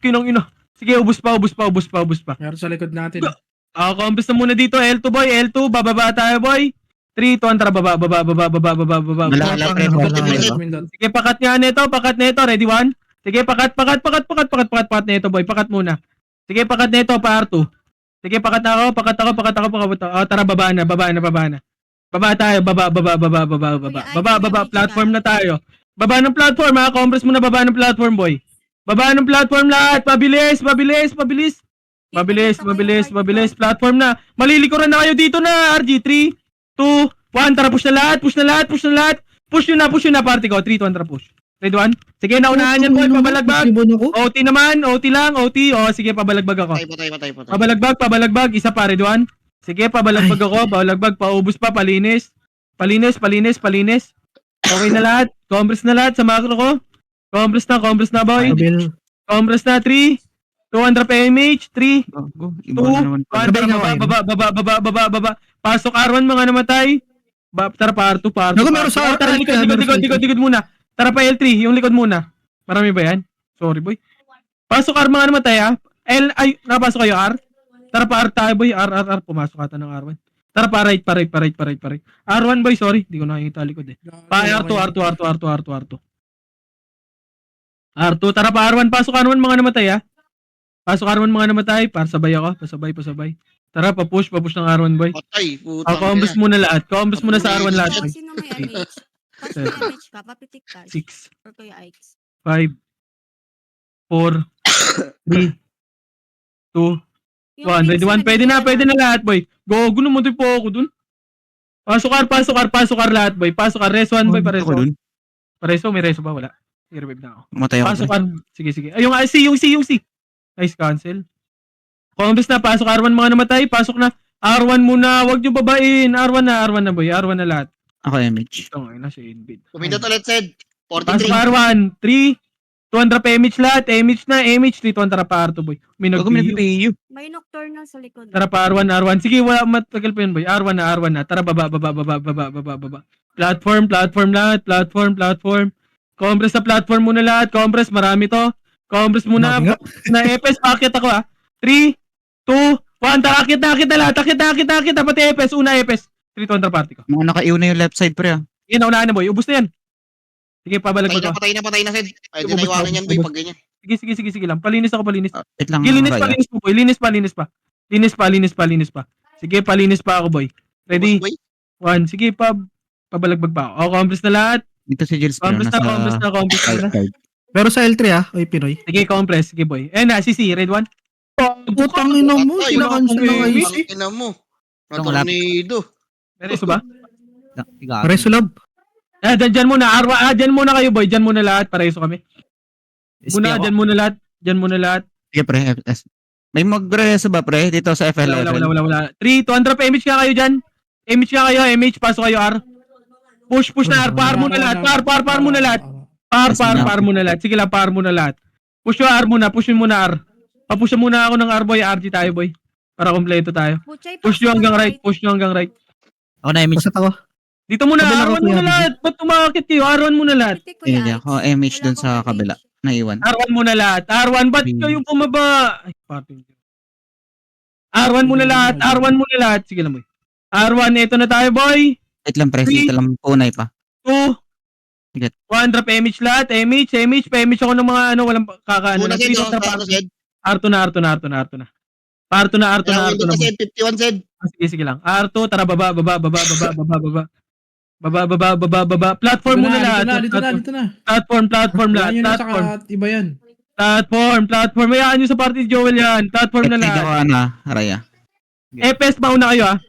Kinong ino. Sige, ubos pa. Meron sa likod natin. Compress na muna dito. L2 boy. L2. Bababa tayo boy. 3 to undrap. Baba. Malala, pre. Sige, pakat nito. Ready, one? Sige, pakat nito, boy. Pakat muna. Sige, pakat nito, pa R2. Sige, pakat ako. Tara, baba na. Baba tayo, baba. Platform na tayo. Baba ng platform, ha? Compress muna, baba ng platform, boy. Baba ng platform lahat. Pabilis. Platform na. Malilikuran na kayo dito na, RG. 3, 2, 1, tara, push na lahat. Push yun na, party ko. 3, 2, 1, tara, push. Ready, 1? Sige, naunahan yan, boy, pabalagbag. OT naman, OT lang, OT. O, sige, pabalagbag ako. Patay. Pabalagbag, isa pa, ready, 1? Sige, pabalagbag ako, paubos pa, palinis. Okay na lahat, compress na lahat sa macro ko. Compress na, boy. Abel. Compress na, 3, 2, undrap image, 3, Go. Iba na naman. 1, baba. Pasok R1 mga namatay. Tara pa R2. Naku, meron sa Tara, likod muna. Tara pa L3, yung likod muna. Marami ba yan? Sorry boy. Pasok R mga namatay ha. Napasok kayo R. Tara pa R tayo boy. R. Pumasok ata ng R1. Tara pa right. R1 boy, sorry. Hindi ko nakikita likod eh. Pa R2. R2, tara pa R1. Pasok R1 mga namatay ha. Pasok R1 mga namatay. Pasabay ako. Pasabay. Tara, pa-push ng R1 boy. Patay, putang. Compress muna lahat. Compress muna sa R1 lahat. boy. Sino may MH? Tapos may MH ka, papitik ka. 6, Or Kuya Ikes. 5, 4, 3, 2, 1. Ready, 1. Pwede na lahat, boy. Go naman po ako dun. Pasok R lahat, boy. Pasok R. Res 1, boy. Ako dun. Pareso, may reso ba? Wala. I-revive na ako. Matay ako. Pasok R. Sige. Ay, yung C. Nice, cancel. Compress na, pasok R1 mga namatay. Pasok na. R1 muna. Huwag nyo babain. R1 na, boy. R1 na lahat. Ako image. Ito ngayon na si Invid. Pumindot ulit, Sed. Pasok 43. R1. 3, 200 pa image lahat. Image na. 3, 200 pa R2, boy. Huwag mo nag-PU. May nocturnal sa likod. Tara pa R1. Sige, wala matagal pa yun, boy. R1 na. Tara, baba. Platform lahat. Platform. Compress sa platform muna lahat. Compress, marami to. Compress muna. Marami nga. Na FS, pakit ako 3, 2, 1. Tara, akit na lahat. Akit. Pati FS, una FS. 3, 200 party ko. Mga nakaiw na yung left side, pre. Yan, naunahan na, boy. Ubus na yan. Sige, pabalag ko. Patay na, Sed. Ay, di naiwanan yan, boy, pag ganyan. Sige lang. Palinis ako. Wait lang. Linis Raya. pa, boy. Linis pa. Sige, palinis pa ako, boy. Ready? Boy, 1. Sige, pabalagbag pa ako. Compress na lahat. Dito si Jules, pre. Compress na. Right side. Pero sa L3 Oy, Pinoy. Sige, compress. Sige, boy. Na, CC, red 1. Putang ina mo, Patay, kinakansel ng Putang IC. Ina mo. Itong Tornado. Meron ba? Pareso lab. Dyan muna. Dyan muna kayo, boy. Dyan muna lahat. Pareso kami. Dyan muna lahat. Sige, pre. FS. May mag-reso ba, pre? Dito sa FL. Wala. 3, 200 pa. Image ka kayo dyan. Image, pasok kayo, R. Push na R. Par muna lahat. Par muna lahat. Par muna lahat. Sige lang, par muna lahat. Push yung R muna. Push muna R. Papush muna ako ng R, boy. RG tayo, boy. Para kompleto tayo. Push nyo hanggang right. Ako na image. Pasat ako. Dito muna, Kabila ko, R1 muna Kuya. lahat. Ba't tumakit kayo? R1 muna lahat. Hindi ako image dun sa kabila. Naiwan. R1 muna lahat. R1, ba't kayo bumaba? Ay, parting. R1 muna lahat. R1 muna lahat. Sige lang, boy. R1, ito na tayo, boy. Wait lang, pre. Dito lang punay pa. 2. Sige. 1, drop MH lahat. MH. Pa-MH ako ng mga walang kakaano. Una, Sed, oh. Drop Ano, Sed? R2 na. Kailangan Windows na, Sed. 51, Sed. Sige lang. R2, tara, baba. Baba. Platform muna lahat. Dito na. Platform lahat. Yan yun, Platform. saka iba yan. Platform. Mayaan nyo sa party ni Joel yan. Platform na Wait, lahat. ako Raya. EPS mauna kayo ah.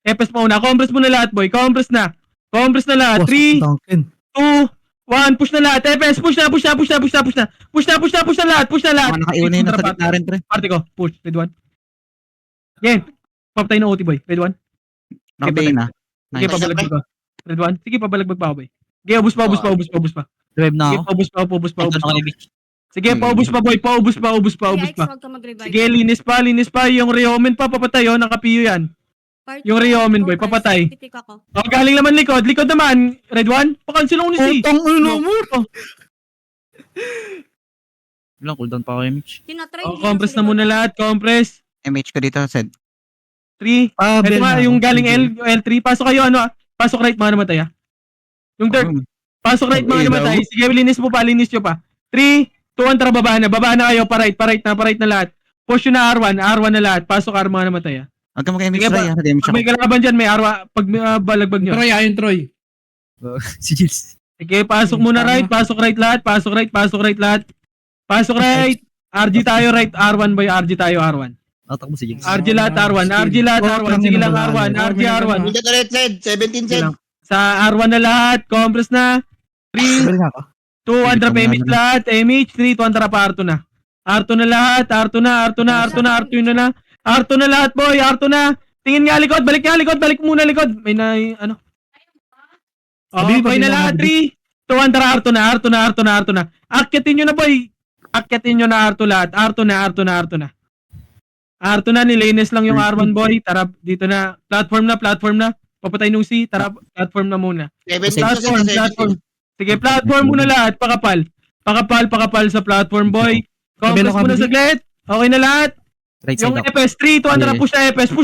EPS mauna. Compress muna lahat, boy. Compress na lahat. 3, 2, 1. Push na lahat. EPS, push na lahat. Push na lahat. Mga nakaiwan na yun, nasa gitna rin, pre. Party ko. Push. Red 1. Game. Papatay na OT, boy. Red 1. Nakabay na. Sige, Nice. pabalagbag ko. Red 1. Sige, pabalagbag pa ako, boy. Sige, ubus pa. Revive na Sige, ako. paubos pa. Ito na kay Mitch. Sige, paubos pa, boy. Paubos pa. Kuya X, wag ka mag-revive. Sige, linis pa. Yung Reomen pa, papatay, oh. Nakapiyo yan. Part yung two, Reomen, boy, compress, papatay. pitik ako. Oh, galing naman likod. Likod naman. Red 1. Pakancel ako ni C. Putang ina mo. Ilang cooldown pa ako kay Mitch. Tinatry Oh, nila compress sa na likod. muna lahat. Compress. MH ko dito, Sed. 3. Ito nga, yung galing L3. Pasok kayo, pasok right, mga namatay, ah. Yung third. Pasok right, mga namatay. Sige, linis nyo pa. 3, 2, 1, tara, baba na kayo. Pa right na lahat. Push yun na R1 na lahat. Pasok R, mga namatay, ah. Huwag ka mag-MH, Sige, Raya. Damage Pag ako. may kalaban dyan, may R1. Pag balagbag nyo. Troy, ayun, Troy. Si Jills. Sige, pasok muna right. Pasok right lahat. Pasok right. Pasok right. RG tayo right. R1 boy. RG tayo R1. Natakbo si Jills. RG lahat R1. Sige lang R1. RG R1. Windows na red, Sed. 17, Sige Sed. lang. Sa R1 na lahat. Compress na. 3, 2, 1 drop MH lahat. MH 3, 2, 1 drop R2 na. R2 na lahat. R2 na lahat boy. R2 na. Tingin nga likod. Balik muna likod. May na ano. Okay na lahat. 3, 2, 1 tara R2 na. Akyatin nyo na boy. Akyatin nyo na R2 lahat. R2 na. Nilinis lang yung R1 boy. Tara dito na. Platform na. Papatay nung C. Tara platform na muna. 17, Platform. Sige, platform muna lahat. Pakapal sa platform boy. Compress muna saglit. Okay na lahat. Right Yung side ako. EPS 3, 2, 1 push na EPS.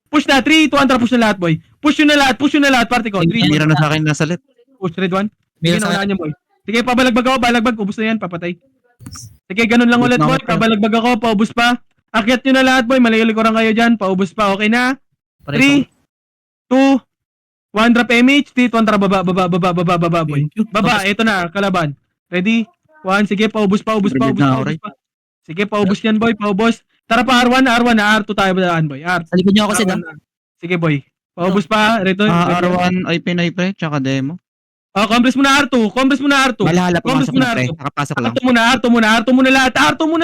Push na 3, 2, 1 push na lahat boy. Push yun na lahat. Party ko. 3, Nira na sa akin, nasa left. push red 1. Sige, Meron sa naunahan niyo boy. Sige, pabalagbag ako. Ubus na yan, papatay. Sige, ganun lang ulit boy. Pabalagbag ako, paubos pa. Akyat nyo na lahat boy. Malalikuran kayo dyan. Paubos pa. Okay na? 3, 2, 1 drop MH. 3, 2, 1 tara baba boy. Baba, ito na, kalaban. Ready? 1, sige, paubos pa. Sige, paubos yan boy, paubos. Tara pa R1 na, R2 tayo ba boy? Sa likod niyo ako, Sid. R1 na. Sige boy. Paubos pa, return. R1 ay Pinoy, pre. Tsaka demo. Oh, compress mo na R2. Malahala Compress pumasok mo na na, pre. R2. Nakapasok lang. R2 muna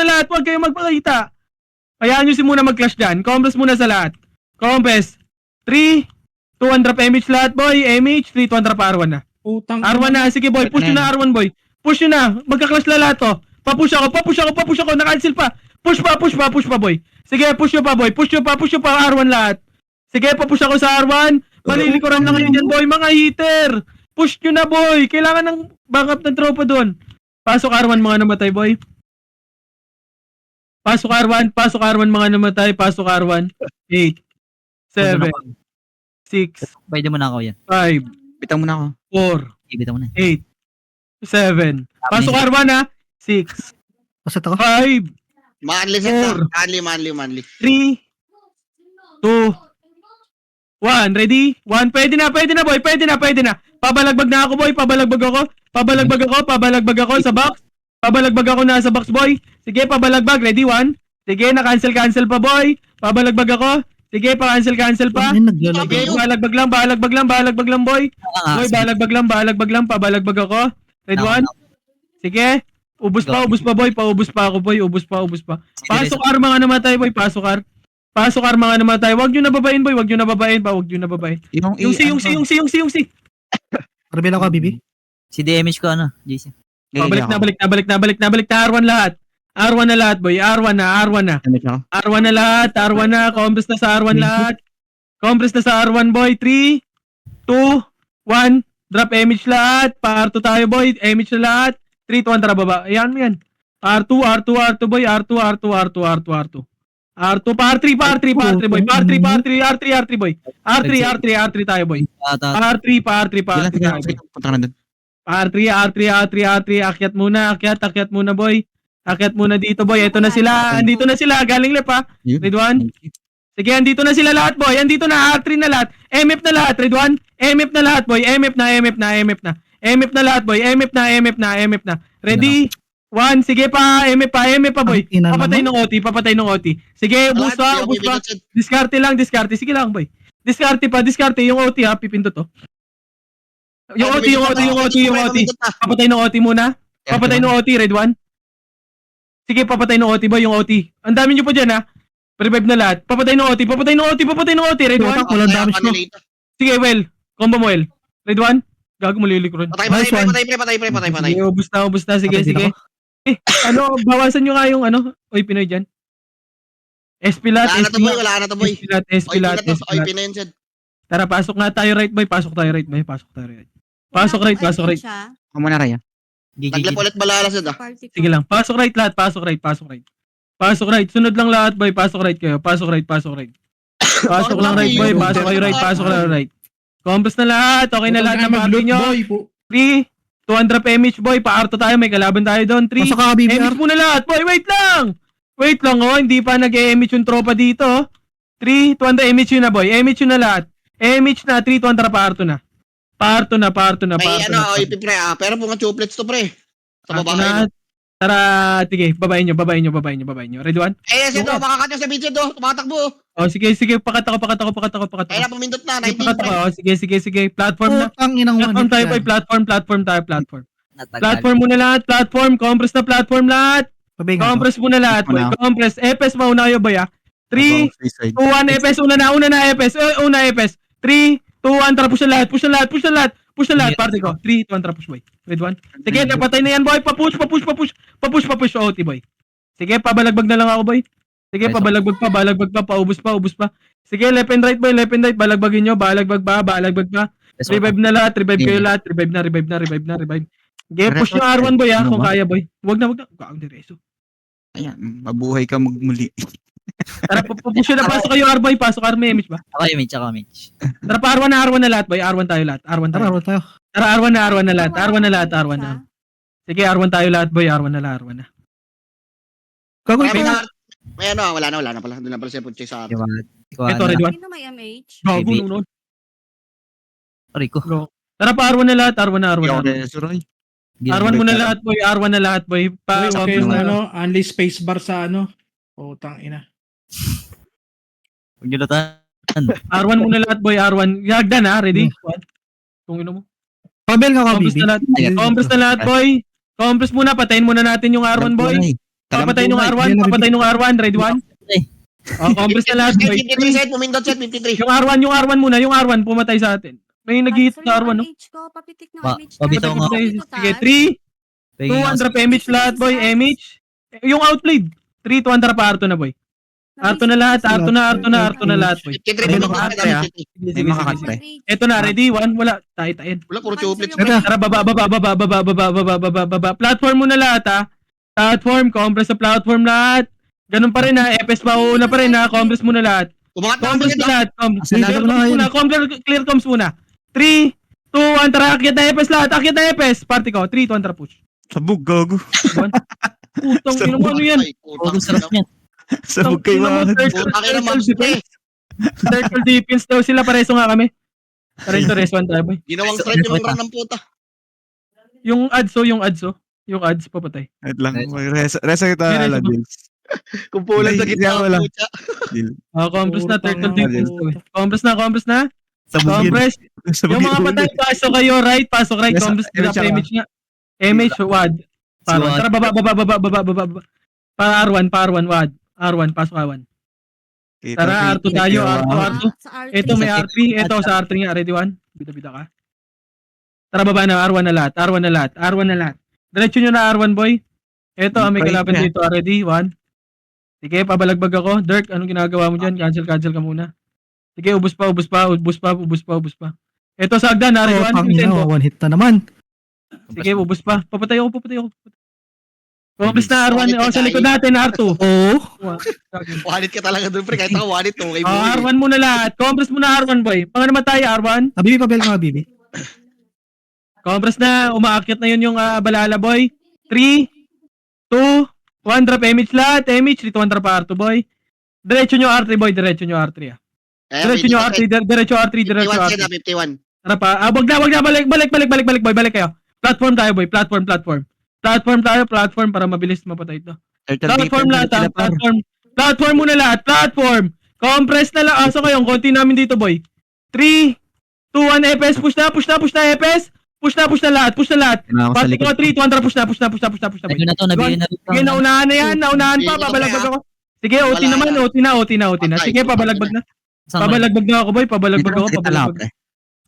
lahat. Huwag kayong magpakita. Hayaan nyo si muna mag-clash dyan. Compress muna sa lahat. Compress. 3, 2, 1 drop MH lahat boy. MH, 3, 2, 1 drop R1 na. Putang. R1 na. Sige boy, push nyo na R1 boy. Push nyo na. Magka-clash na lahat to. Papush ako. Naka-cancel pa. Push pa boy. Sige, push nyo pa boy. Push nyo pa R1 lahat. Sige, papush ako sa R1. Malilikuran na kayo dyan boy, mga hitter. Push nyo na boy. Kailangan ng backup ng tropa doon. Pasok R1 mga namatay boy. Pasok R1 mga namatay. Pasok R1. 8, 7, 6, Pwede mo na ako yan. 5, Bitang mo na ako. 4, Ibita mo na. 8, 7. Pasok R1 ha. 6, Pasat ako. 5, Manly, Sed. Manly. 3, 2, 1. Ready? 1. Pwede na boy. Pwede na. Pabalagbag na ako boy. Pabalagbag ako sa box. Pabalagbag ako na sa box boy. Sige, pabalagbag. Ready? 1. Sige, na-cancel pa boy. Pabalagbag ako. Sige, pa-cancel pa. Naglalagay. Balagbag lang boy. Boy, balagbag lang. Pabalagbag ako. Red 1. Sige. Ubus pa boy. Paubos pa ako boy. Ubus pa. Pasok R mga namatay boy. Pasok R mga namatay. Wag nyo nababain boy. Wag nyo nababain. Yung C. Rebel ako, Bibi. Si DMH ko, JC. Balik na. R1 lahat. R1 na lahat boy. R1 na. R1 na lahat. Compress na sa R1 lahat. Compress na sa R1 boy. 3, 2, 1. Drop MH lahat. Pa R2 tayo boy. MH na lahat. 200 baba. Ayan mo yan. R2 boy. R2 pa R3 boy. R3 boy. R3 tayo boy. R3 Ilan tayo boy. punta ka na doon. R3, akyat muna boy. Akyat muna dito boy. Ito na sila. Andito na sila. Galing left ha. Yun. Ridwan. Sige, andito na sila lahat boy. Andito na R3 na lahat. MF na lahat, Ridwan. MF na lahat boy. MF na. MF na lahat boy. MF na. Ready? 1, sige pa. MF pa boy. Ang ina Papatay ng OT. Sige, ubus pa. Diskarte lang. Sige lang boy. Diskarte. Yung OT ha. Pipindot to. Yung OT. Papatay ng OT muna. Papatay ng OT, Red 1. Sige, papatay ng OT boy, yung OT. Ang dami nyo po dyan ha. Revive na lahat. Papatay ng OT, Red 1. Walang damage mo. Sige, well. Combo mo, well. Red 1. Gago mo lilikron. Patay. Sige, ubus na. Sige. Patay din Bawasan nyo nga yung Oy, Pinoy dyan. Espilat. Wala na to boy. Espilat. Oy, pinensyad. Tara, pasok nga tayo right, boy. Pasok tayo right. Pasok right. Ako muna, Raya. Taglap ulit balalas yun ah. Sige lang. Pasok right lahat. Pasok right. Sunod lang lahat, boy. Pasok right kayo. Pasok right. Pasok lang right, boy. Pasok kayo right. Pasok lang right. Compass na lahat. Okay na lahat ng party nyo. 3, 200 PMH, boy. Pa-arto tayo. May kalaban tayo doon. 3, Pasok ka, BBR. PMH muna lahat. Boy, wait lang, oh. Hindi pa nag-MH yung tropa dito. 3, 200 MH yun na, boy. MH yun na lahat. MH na. 3, 200 pa-arto na. May oy, pre ah. Pero mga chuplets to pre. Sa babae. Tara, sige. Babayin nyo. Ready 1? Ito, makakat nyo sa video to. Tumatakbo. Oh, sige. Pakat ako. Kaya pumindot na, Pakat 19 ako. pre. Oh, sige. Platform na. Ang inang Platform tayo, boy. Platform. Platform muna lahat. Compress na platform lahat. Compress muna lahat, boy. Compress. EPS mauna kayo, boy, ah. 3, 2, 1, EPS. Una na, EPS. Una, EPS. 3, 2, 1, tara, push na lahat. Party ko. 3, 2, 1, tara, push, boy. Red 1. Sige, napatay na yan, boy. Papush. OT, boy. Sige, pabalagbag na lang ako, boy. Sige, pabalagbag pa. Paubos pa. Sige, left and right, boy. Balagbagin nyo. Balagbag pa. Revive na lahat. Revive kayo lahat. Revive na. Sige, push yung R1, boy, ah. Kung kaya, boy. Wag na. Kaang direso. Ayan, mabuhay ka magmuli. Tara, push na. Pasok kayo, R-boy. Pasok, R-MH ba? Ako yung Mitch. Tara, pa R1 na lahat, boy. R1 tayo lahat. Tara, tayo. Tara, R1 na lahat. Sige, R1 tayo lahat, boy. R1 na. Gagawin May ko. wala na pala. Doon na pala siya punche sa akin. Ito, Red 1. Sino may MH? Gago, Baby. nunod. Rico. Tara, pa R1 na lahat. R1 na. Suroy. R1 mo na lahat, boy. R1 na lahat, boy. Okay, yung na. only space bar sa Utang ina. Huwag nyo latan. R1 muna lahat, boy. R1. Yagdan, ha? Ready? Kung ino mo. Pabel ka, Compress BB. na lahat. Compress na lahat, boy. Compress muna. Patayin muna natin yung R1, boy. Papatayin ng R1. Ready 1? Oh, compress na lahat, boy. 53 set, pumindot set, 53. Yung R1 muna. Yung R1, pumatay sa atin. May nag-hit na R1, no? Papitik ng Pa- MH. pabitaw nga. Sige, 3, 200 PMH lahat, boy. MH. Yung outplayed. 3, 200 pa Arto na, boy. Arto na lahat. Arto na lahat, boy. 53 Ayun, pumindot nakakatay, set, ah. 53. Sige. makakatay. Ito na, ready? 1, wala. Tayo-tayin. Wala, puro chuplets. Tara, baba. Platform muna lahat, ha. Platform, compress sa platform lahat. Ganun pa rin, ha. FS mauna pa rin, ha. Compress muna lahat. Umangat na Compress pumindot. lahat. Asilado na ngayon. Clear comms muna. 3, 2, 1, tara. Akyat na FS lahat. Akyat na FS. Party ko. 3, 2, 1, tara, push. Sabog, gago. Putang ino mo, ano yan? Ay, Huwag sarap niyan. Sabog kayo mga. Putang ina, Max, pre. Circle defense daw sila. Pareso nga kami. Pareso res 1 tayo, boy. Ginawang strike yung run ng puta. Yung ads, papatay. Wait lang. Resa kita, Resa ba? Ladils. Kung pulan sa Hindi, gitna, wala. puta. Compress na, circle Puro defense tanga. daw eh. Compress na. Sabog yun. Compress. Sabog Yung mga yun. patay, pasok kayo, right? Pasok right. Yes, Compress, MH ako. image nga. MH, wad. Parang, Wad. tara, baba. Para R1, wad. R1, pasok R1. Tara, R2 tayo, R2. Ito may R3, ito sa R3 nga, ready 1? Bida ka. Tara, baba na, R1 na lahat. Diretso nyo na R1, boy. Ito, may kalaban dito, ready 1. Sige, pabalagbag ako. Dirk, anong ginagawa mo dyan? Cancel ka muna. Sige, ubus pa. Ito sa agdan, ready 1. One hit na naman. Sige, ubos pa. Papatay ako. Compres na R1. Wallet Oh, ka sa likod tayo. natin, R2. Oo. Wallet ka talaga doon, pre. Kahit ako wallet to. Okay, Oh, R1 muna lahat. Compres muna R1, boy. Pang namatay, R1. Bibi, pabel ka nga, Bibi. Compres na. Umaakyat na yun yung balala, boy. 3, 2, 1. Drop image lahat. Image. 3 to 1 drop R2, boy. Diretso nyo R3, boy. Diretso nyo R3, ah. Diretso nyo R3. Diretso R3. Diretso 51 R3. Sed, 51. Tara pa. Wag na. Balik, boy. Balik kayo. Platform tayo, boy. Platform para mabilis mapatay ito. Platform lahat, ah. Platform muna lahat. Platform. Compress na lang. Asa kayo? Konti namin dito, boy. 3, 2, 1, EPS. Push na, EPS. Push na lahat. Ano ako sa Party ko, likod. 3, 2, 1, push na, boy. Nabigyan na to, nabigyan na to. Sige, naunahan na yan. Naunahan pa. Pabalagbag ako. Sige, OT naman. OT na. Sige, pabalagbag na. Pabalagbag na ako, boy. Pabalagbag ako. Kita lang ako, pre.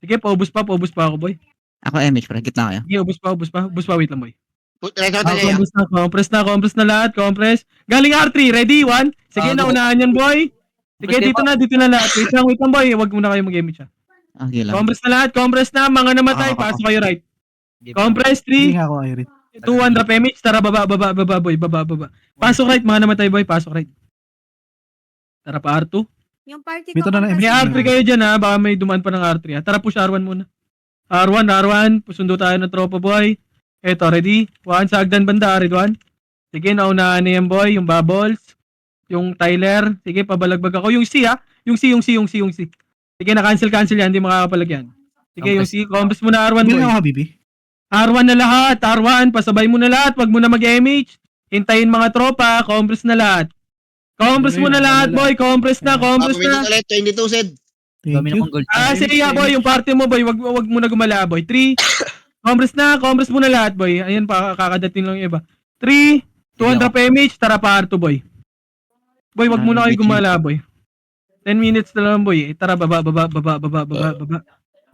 Sige, paubos pa ako, boy. Ako MH, pre. Gitna kayo. Sige, ubos pa. Wait lang, boy. Diretso tayo. Compress na lahat. Galing R3, ready? 1. Sige, naunahan yan, boy. Sige, dito na lahat. Wait lang, boy. Wag muna kayo mag-game siya. Okay lang. Compress na. Mga namatay, pasok kayo right. Compress, Hindi 3, nga ako, Irene. 2, 1, drop image. Tara, baba, boy. Baba. Pasok right, mga namatay, boy. Pasok right. Tara pa, R2. Yung party Dito ko. na lang, May R3 kayo dyan, ha. Baka may dumaan pa ng R3, ha. Tara, push R1 muna. R1. Pusundo tayo ng tropa, boy. Eto, ready? 1, sa hagdan banda, R1. Sige, naunahan na yan, boy. Yung Bubbles. Yung Tyler. Sige, pabalagbag ako. Yung C, ha? Yung C. Sige, na-cancel yan. Hindi makakapalagyan. Sige, yung C. Compress mo na R1, Pabel boy. ka nga, Bibi. R1 na lahat. R1. Pasabay mo na lahat. Wag mo na mag-MH. Hintayin mga tropa. Compress na lahat. Compress mo na lahat, boy. Compress na. Pumindot ulit, 22 Sed. Thank Dami you. ng gold. Sige, boy. Yung party mo, boy. Wag mo na gumala, boy. 3. Compress mo na lahat, boy. Ayan pa, kakadating lang yung iba. 3, 2, drop image. Tara pa, R2, boy. Boy, wag muna kayo gumala, boy. 10 minutes na lang, boy. Tara, baba.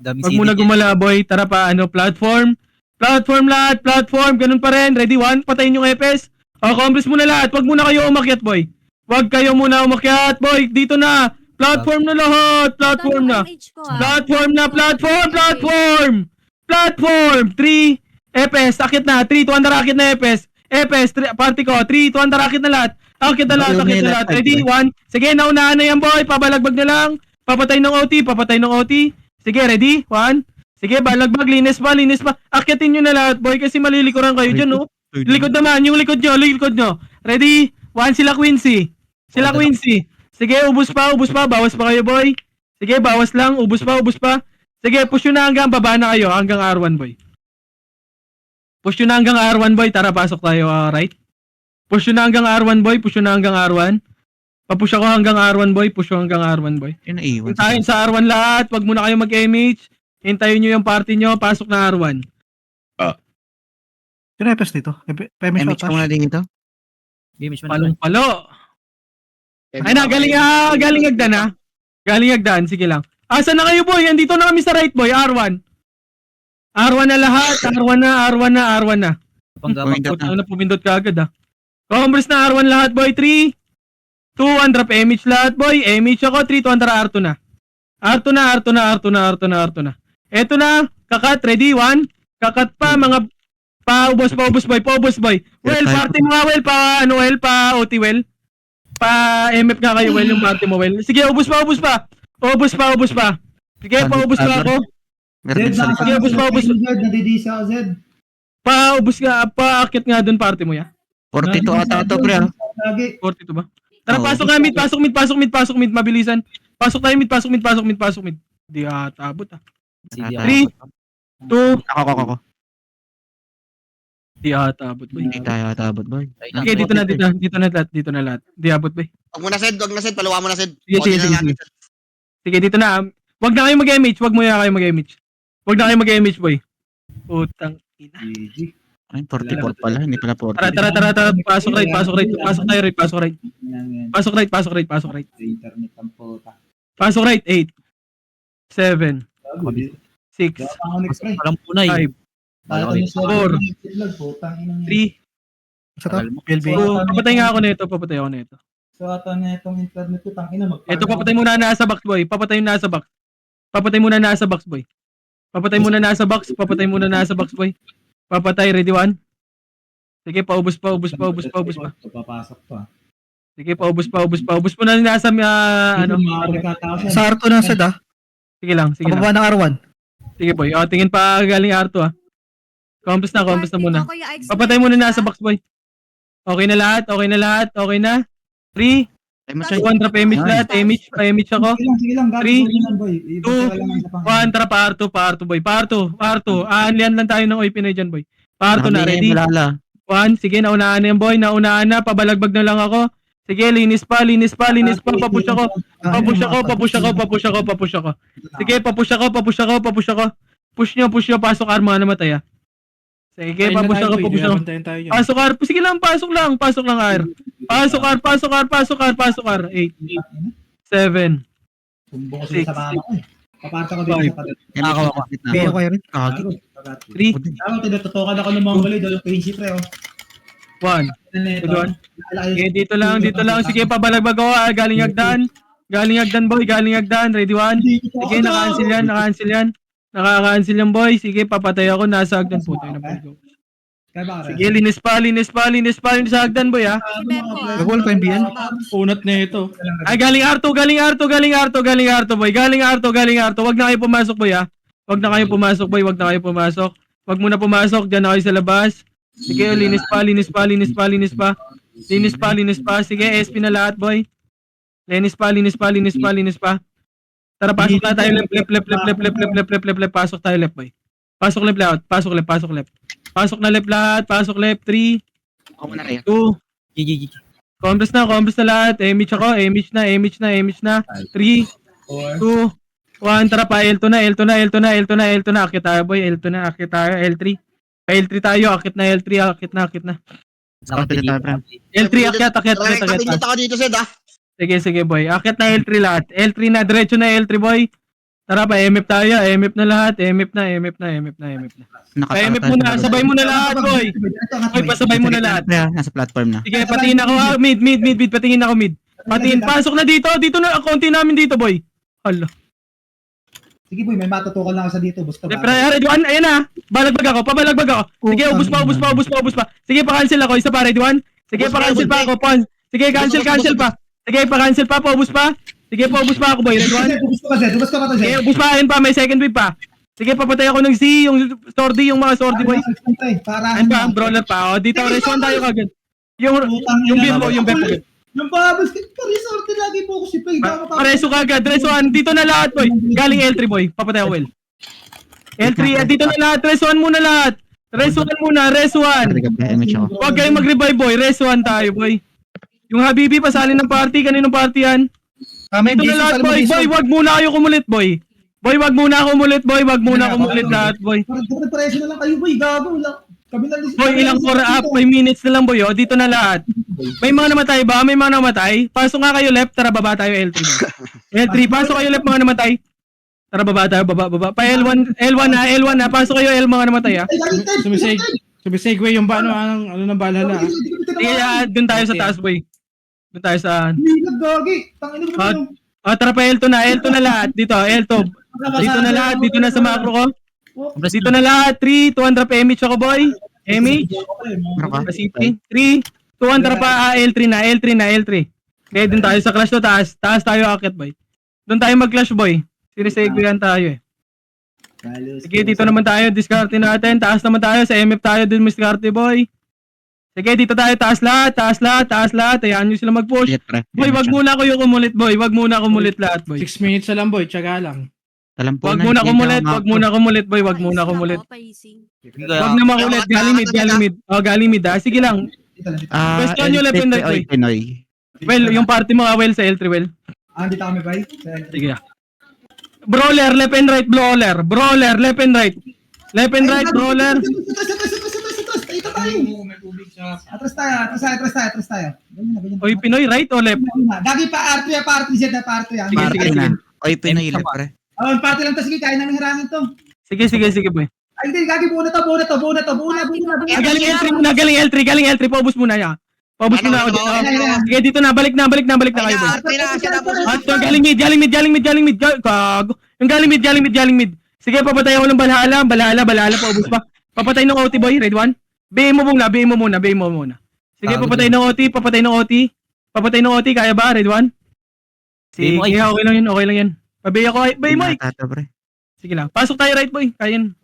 Dami Wag muna gumala, boy. Tara pa, platform. Platform lahat, platform. Ganun pa rin. Ready, 1. Patayin yung EPS. Compress mo na lahat. Wag muna kayo umakyat, boy. Wag kayo muna umakyat, boy. Dito na. Platform na lahat. Platform na. Platform. 3. EPS. Akit na. 3, 2, akit na EPS. EPS. Party ko. 3, 2, akit na lahat. Akit na lahat. Ready, 1. Sige, naunahan na yan, boy. Pabalagbag na lang. Papatay ng OT. Sige, ready? 1. Sige, balagbag. Linis pa. Akitin nyo na lahat, boy. Kasi malilikuran kayo dyan, no? Likod naman. Yung likod nyo. Ready? 1. Sila Quincy. Sige, ubus pa. Bawas pa kayo, boy. Sige, bawas lang. Ubus pa. Sige, push nyo na hanggang baba na kayo. Hanggang R1, boy. Push nyo na hanggang R1, boy. Tara, pasok tayo, right? Push nyo na hanggang R1, boy. Papush ako hanggang R1, boy. Yun na iwan. Hintayin sa R1 lahat. Wag muna kayo mag-MH. Hintayin nyo yung party nyo. Pasok na R1. Sino EPS dito? PMS MH ko muna dito. Palong-palo. Ay na, galing hagdan, ha? Galing hagdan. Sige lang. Asa na kayo, boy? Andito na kami sa right, boy. R1 na lahat. R1 na. Pumindot ka agad, ha? Compress na R1 lahat, boy. 3, 2, 1, drop image lahat, boy. Image ako. 3, 2, 1, R2 na. R2 na. Eto na. Kakat. Ready? 1. Kakat pa, mga paubos, boy. Well, party mo nga, well. Pa OT, well. Pa MF nga kayo, well, yung party mo, well. Sige, ubos pa. Sige, paubos pa ako. Meron sa likod. Sige, ubos pa. Nadidisa ako, Zed. Paubos nga, paakit nga dun party mo, ya. 42 ata ito, pre. Lagi. 42 ba? Tara, Oo. pasok nga, mid, mabilisan. Pasok tayo, mid. Di atabot, ah. 3, 2, Ako. di atabot, boy. Hindi tayo atabot, boy. Sige, dito na lahat. Di abot, boy. Wag mo na, Sed. Paluwa mo na, Sed. Sige. Sige, dito na. Wag na kayo mag-MH. Wag mag-MH, boy. Utang ina. Ay, 44 pala. Hindi pala 40. Tara. Pasok right. Pasok right. Internet ang puta. Pasok right. 8, 7, 6, Parang punay. 5, 4. 3, Sa top, PLB. 2. Papatay nga ako nito. So ata na itong internet ko, tangina mag. Ito, papatay muna nasa box, boy. Papatay muna nasa box, boy. Papatay, ready one. Sige, paubos pa. Papasok pa. Sige, paubos mo na nasa, ano. Sa R2 ng Sad ah. Sige lang. Pababa ng R1. Sige, boy. O, tingin pa galing R2, ah. Compass na muna. Kuya Ix, Papatay muna nasa box, boy. Okay na lahat. Okay na. 3, Ay, masyado. 1, trap image lahat. Image ako. Sige lang, Three, Sige lang, boy. Ibigay lang isa pa. 1, trap pa R2, boy. Pa R2. Aanlian lang tayo ng OIP na dyan, boy. Pa R2 na, ready? Malala. 1, sige, naunahan na yan, boy. Naunahan na. Pabalagbag na lang ako. Sige, linis pa. Papush ako. Sige, papush ako. Push nyo. Pasok R, mga namatay, ah. Sige, papush ako. Pasok R. Sige lang, pasok lang R. Pasok R. 8, 7, Sumbong ko sila sa mama ko eh. Paparta ko dito sa kapatid. Kaya ko rin. 3, Ako, tinututukan ako ng mga huli. Doon yung pinsi pre, oh. 1. Ito. Okay, dito lang. Sige, pabalagbag ako. Galing hagdan, boy. Ready, 1. Sige, naka-cancel yan. Nakaka-cancel yan, boy. Sige, papatay ako. Nasa hagdan po. Tayo na po. Kaya ba, Sige, linis pa. Sa hagdan, boy, ha. Si Beppo, ah. Nag-wall pa yung BN? Unat na ito. Ay, galing R2, boy. Galing R2. Wag na kayo pumasok, boy, ha. Wag na kayo pumasok. Wag muna pumasok. Diyan na kayo sa labas. Sige, linis pa. Sige, SP na lahat, boy. Linis pa. Tara, pasok na tayo left. Pasok tayo left, boy. Pasok left. Pasok na left lahat. Pasok left. 3, Ako muna rin. 2, GG. Compass na lahat. Image ako. Image na. 3, 2, 1. Tara pa. L2 na. Akit tayo, boy. Akit tayo. L3 tayo. Akit na. Akit na. Nakapili tayo, pre. L3, akit. Katingin ako dito, Sed, ah. Sige, boy. Akit na L3 lahat. L3 na. Diretso na L3, boy. Tara pa. MF tayo. MF na lahat. MF na. MF muna. Sabay mo na lahat, boy. Boy, pasabay mo na lahat. Nasa platform na. Sige, patingin ako. Mid. Patingin ako mid. Pasok na dito. Dito na. Konti namin dito, boy. Hala. Sige boy, may matutukan lang ako sa dito. Basta ba? Ready, 1. Ayan na. Pabalagbag ako. Sige, ubus pa. Sige, pa-cancel ako. Isa pa, ready, 1. Sige, pa-cancel pa ako. Sige, cancel pa. Sige, pa-cancel pa. Paubos pa. Sige, paubos pa ako, boy. Ready, 1. Ubus ka pa to, Sige, ubus pa. Ayun pa. May second wave pa. Sige, papatay ako ng C. Yung sordi, yung mga sordi, boy. Para Ayun pa, brawler pa. O, dito, respawn tayo kagad. Yung bimbo. Yung babasket pa resort lagi po ko si Play. Pareso kagad. Resuan. Dito na lahat, boy. Galing L3, boy. Papatay ako, Will. L3, dito na lahat. Resuan muna lahat. Resuan. Huwag kayong mag-revive, boy. Resuan tayo, boy. Yung Habibi, pasalin ng party. Kaninong party yan? Dito na lahat, boy. Boy, wag muna kayo kumulit, boy. Boy, wag muna kumulit lahat, boy. Parang preso na lang kayo, boy. Gago lang. Kami na Boy, ilang core up, 5 minutes na lang, boy. O, dito na lahat. May mga namatay ba? May mga namatay? Pasok nga kayo left, tara baba tayo L3. L3, pasok kayo left mga namatay. Tara baba tayo, baba. Pa L1 na, pasok kayo L mga namatay, ha. Sumisegue yung ba, ano ng balala. Sige, dun tayo sa taas, boy. Dun tayo sa... Nagagi. Tangina mo na. Tara pa L2 na lahat. Dito, L2. Dito na lahat, dito na sa macro ko. Dito na lahat, 3, 200 pa image ako, boy. Image. City. 3, 200 pa L3 na. Okay, dun tayo sa clash to taas. Taas tayo akit, boy. Dun tayo mag-clash, boy. Sinisegwayan tayo, eh. Sige, dito naman tayo. Discarte natin. Taas naman tayo. Sa MF tayo dun, discarte, boy. Sige, dito tayo. Taas lahat. Ayan nyo sila mag-push. Boy, wag muna kayo kumulit, boy. Wag muna kumulit lahat, boy. 6 minutes na lang, boy. Tiyaga lang. Wag muna kumulit, boy. Wag muna kumulit. Wag na makulit. Galing mid. Galing mid, ha. Sige lang. Question nyo left and right, boy. Well, yung party mo, well, sa L3, well. Dito kami, boy. Sige. Brawler, left and right, brawler, left and right. Left and right, brawler. Ito tayo. Atras tayo. Oy, Pinoy, right o left? Gagi pa R2 yan, party Z na party yan. Sige. Oy, pinahilip, pre. Party lang to. Sige, kaya namin harangin to. Sige, boy. Ay, hindi, gagi buo na to. Galing L3. Paubos muna ya. Paubos muna ako dito. Sige, dito na. Balik na kayo, boy. Galing mid. Gago. Yung galing mid. Sige, papatay ako ng balhala. Paubos pa. Papatay ng OT boy, red 1. BM mo muna. Sige, Bago papatay ng OT. Papatay ng OT, kaya ba, red 1? Sige, BM mo, okay lang yan. Pabay ako, bay mo. Tata, pre. Sige lang. Pasok tayo right boy, kaya yan.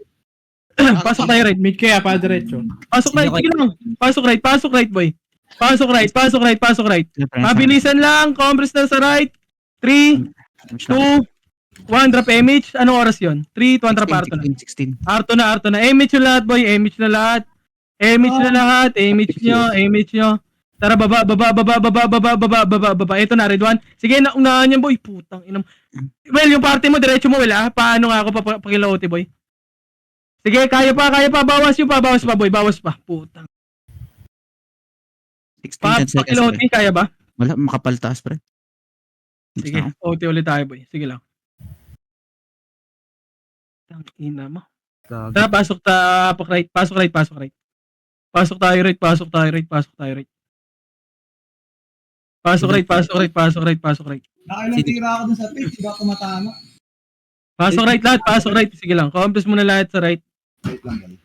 Pasok tayo right. Mid kaya pa diretso. Pasok right, sige lang. Pasok right boy. Pasok right. Siyempre, Mabilisan lang, compress na sa right. 3, 2, 1, drop image. Anong oras yun? 3, 2, drop Arto na. 16. Arto na. Image yung lahat boy, image nyo. Tara, baba. Ito na, red 1. Sige, naunahan yan boy. Putang inam. Well, yung party mo, diretso mo, wala. Paano nga ako pakilaote boy? Sige, kaya pa. Bawas pa boy, Putang. 16 seconds, pre. Pakilaote, kaya ba? Wala, makapaltas, pre. Sige, OT ulit tayo boy. Sige lang. Tang ina mo. Tara, pasok right. Pasok right. Pasok tayo right. Pasok right. Nakailang tira ako dun sa pitch, di ba kumatama? Pasok right lahat, pasok right. Sige lang, compress muna lahat sa right. Wait lang, guys.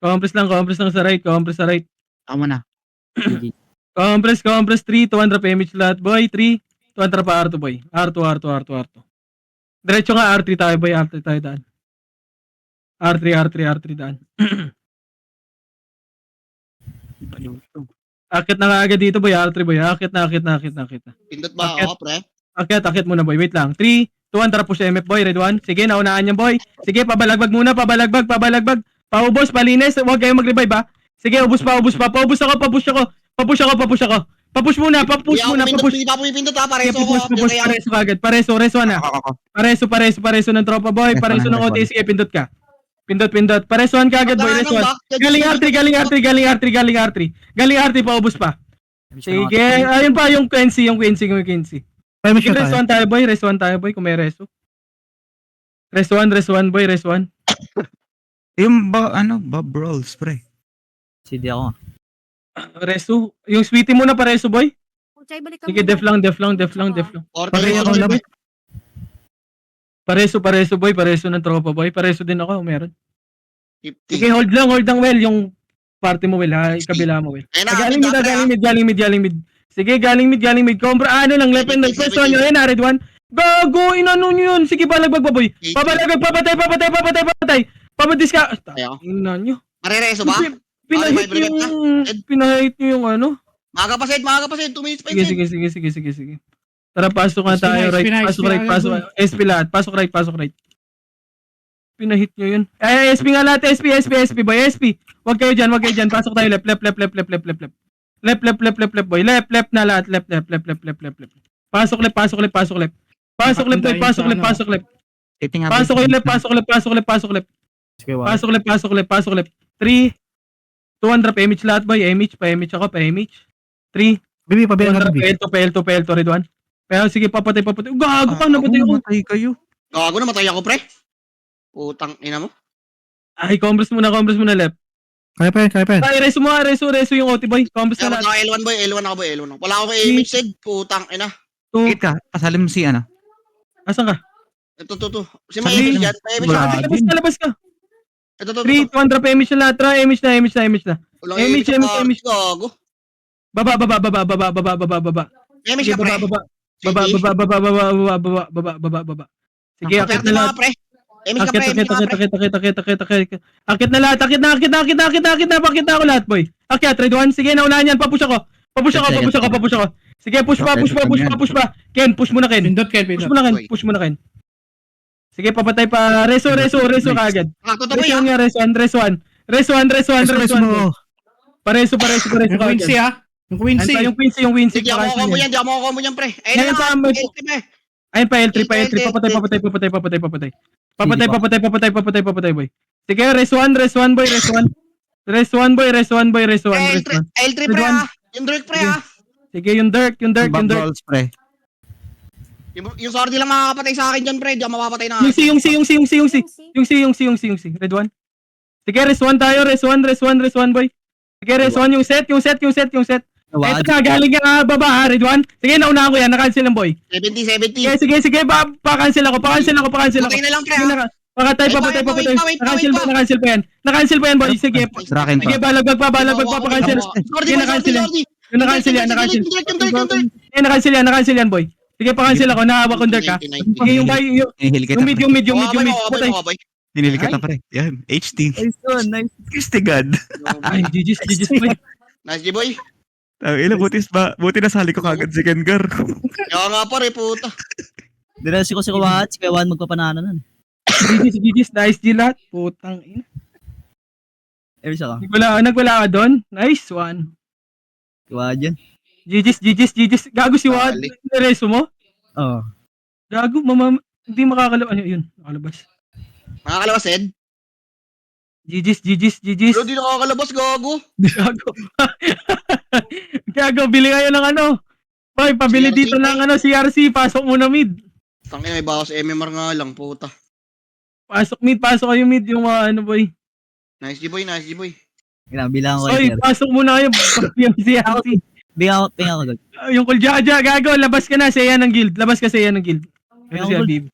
Compress lang sa right, compress sa right. Tama na. Compress 3, 200 image lahat, boy. 3, 200 pa R2, boy. R2. Diretso nga, R3 tayo, boy. R3 tayo daan. R3 daan. Akit na nga agad dito, boy. R3, boy. Akit na. Pindot ba Bakit? ako, pre? Akit muna, boy. Wait lang. 3, 200 push MF, boy. Red 1. Sige, naunahan niyan, boy. Sige, pabalagbag muna. Pabalagbag. Paubos, palinis. Huwag kayong mag-revive, ha. Sige, ubos pa. Papush ako. Papush muna. Hindi pa pumipindot ha, pareso ko. Pareso agad. Pareso na. Pareso ng tropa, boy. Pareso ng OT. Sige, pindot ka. Pindot. Paresohan ka agad, boy. Resohan. Galing R3, paubos pa. Sige, ayun pa yung Quincy. Five minutes Sige, na tayo. resuan tayo, boy, kung may reso. Resuan, boy. Yung Bob Rolls, pre. CD ako. Reso. Yung sweetie muna pa reso, boy. Chay, balik ka Sige, muna. def lang. Pare ako lang. Pareso, boy. Pareso ng tropa, boy. Pareso din ako, meron. 50. Sige, hold lang, well. Yung party mo, well, ha? Kabila mo, well. Galing mid. Sige, galing mid. Kompra, left and right. Pwesto nyo, yun, red 1. Gago, inano nyo yun. Sige, balagbag, boy. Papatay. Papadis ka. Ayaw. Ina nyo. Marereso ba? Pinahit nyo yung ano. Maaga pa, Sed. 2 minutes pa yun. Sige. Tara, pasok nga tayo, right. Pasok right. SP lahat. Pasok right. Pinahit nyo yun. SP nga lahat. SP, boy. SP. Huwag kayo dyan. Pasok tayo, left, boy. Left na lahat. Left. Pasok left. Pasok left. Pasok left. Pasok left. Pasok left. 3, 200 pa-image lahat, boy. Pa-image ako. 3, Bibi, pabilang ka, 200 Bibi. pelto, red 1. Pero sige, papatay. Gago ka, nabatay ako. Matay kayo. Gago, namatay ako, pre. Putang ina mo. Ay, compress muna, left. Kaya pa yan. Ay, reso yung OT, boy. Compress Kaya na lahat. L1, boy. L1 ako, boy. Wala ako kay image, Sed. Putang ina. 2, Hit ka. Pasalim mo si asan ka? Ito. Si may image yan. May image Wala. ako. Labas ka. Ito. 3, 200 pa-image na lahat. Image na. Walang Image. Gago. Baba. Image Sige, ka, pre. baba. Sige, akit na lahat. Pre. Image ka, pre. Akit na lahat. Akit na ako lahat, boy. Akit, red 1. Sige, naunahan yan. Papush ako. Sige, push pa. Ken, push mo na, Ken. Pindot. Push mo na, Ken. Sige, papatay pa. Reso ka agad. Totoo, boy. Reso 1. mo. Pareso ka Yung agad. Quincy ha. Yung Quincy. Yung Quincy. Di ako combo yan. Pre. Ngayon pa, may- Ayun pa, L3. Papatay. Papatay, boy. Sige, res 1, boy. Res 1. L3, pre, ha. Yung Dirk, pre, ha. Sige, yung Dirk. Bob Rolls, pre. Yung Sordi lang makakapatay sa akin dyan, pre. Di ako mapapatay na. Yung C. Red 1. Sige, res 1 tayo. Res 1, boy. Sige, res 1 yung set. Ito na, galing ka baba, ha, Red 1. Sige, naunahan ko yan. Na-cancel lang, boy. 70. Sige, pa-cancel ako. Patay na lang, pre, ha. Pakatay pa, patay pa, patay. Nakancel pa, nakancel pa yan. Nakancel pa yan, boy. Sige. Draken Sige, pa. balagbag pa, pa-cancel. Sige, nakancel yan. Yung nakancel yan, nakancel. Eh, nakancel yan, boy. Sige, pa-cancel ako, nahawak under ka. Sige, yung bay, yung Hinihil kita. mid, yung mid, yung mid, yung mid. Patay. Hinihil kita pre. Yan, HT. Nice one, nice. Christy God. Ay, GG's, boy. Nice, G-boy. Ila, buti nasali ko kagad si Kengar. Kaya nga pare, puta. Diretso ko si Kawan, si Kawan magpapanalo nun. GG's, nice G lahat. Putang ina. Eris ako. Nagwala ka doon? Nice one. Kawan dyan. GG's. Gago si Wad. Balik. Reso mo? Oo. Gago, hindi makakalabas. Ano yun? Nakalabas. Makakalabas, Ed? GG's. Pero di nakakalabas, gago. Gago. Gago, bili kayo ng ano. Boy, pabili CRC, dito ng ano, CRC. Pasok muna mid. Tangina, may bawas MMR nga lang, puta. Pasok kayo mid. Yung mga ano, boy. Nice, G-boy. Bilang ko Oy, kayo. pasok muna kayo. Yung CRC. Pinga ko doon. Yung Kuljaja, gago. Labas ka na. Saya ng guild. Labas ka saya ng guild. Ito si Yung Habib.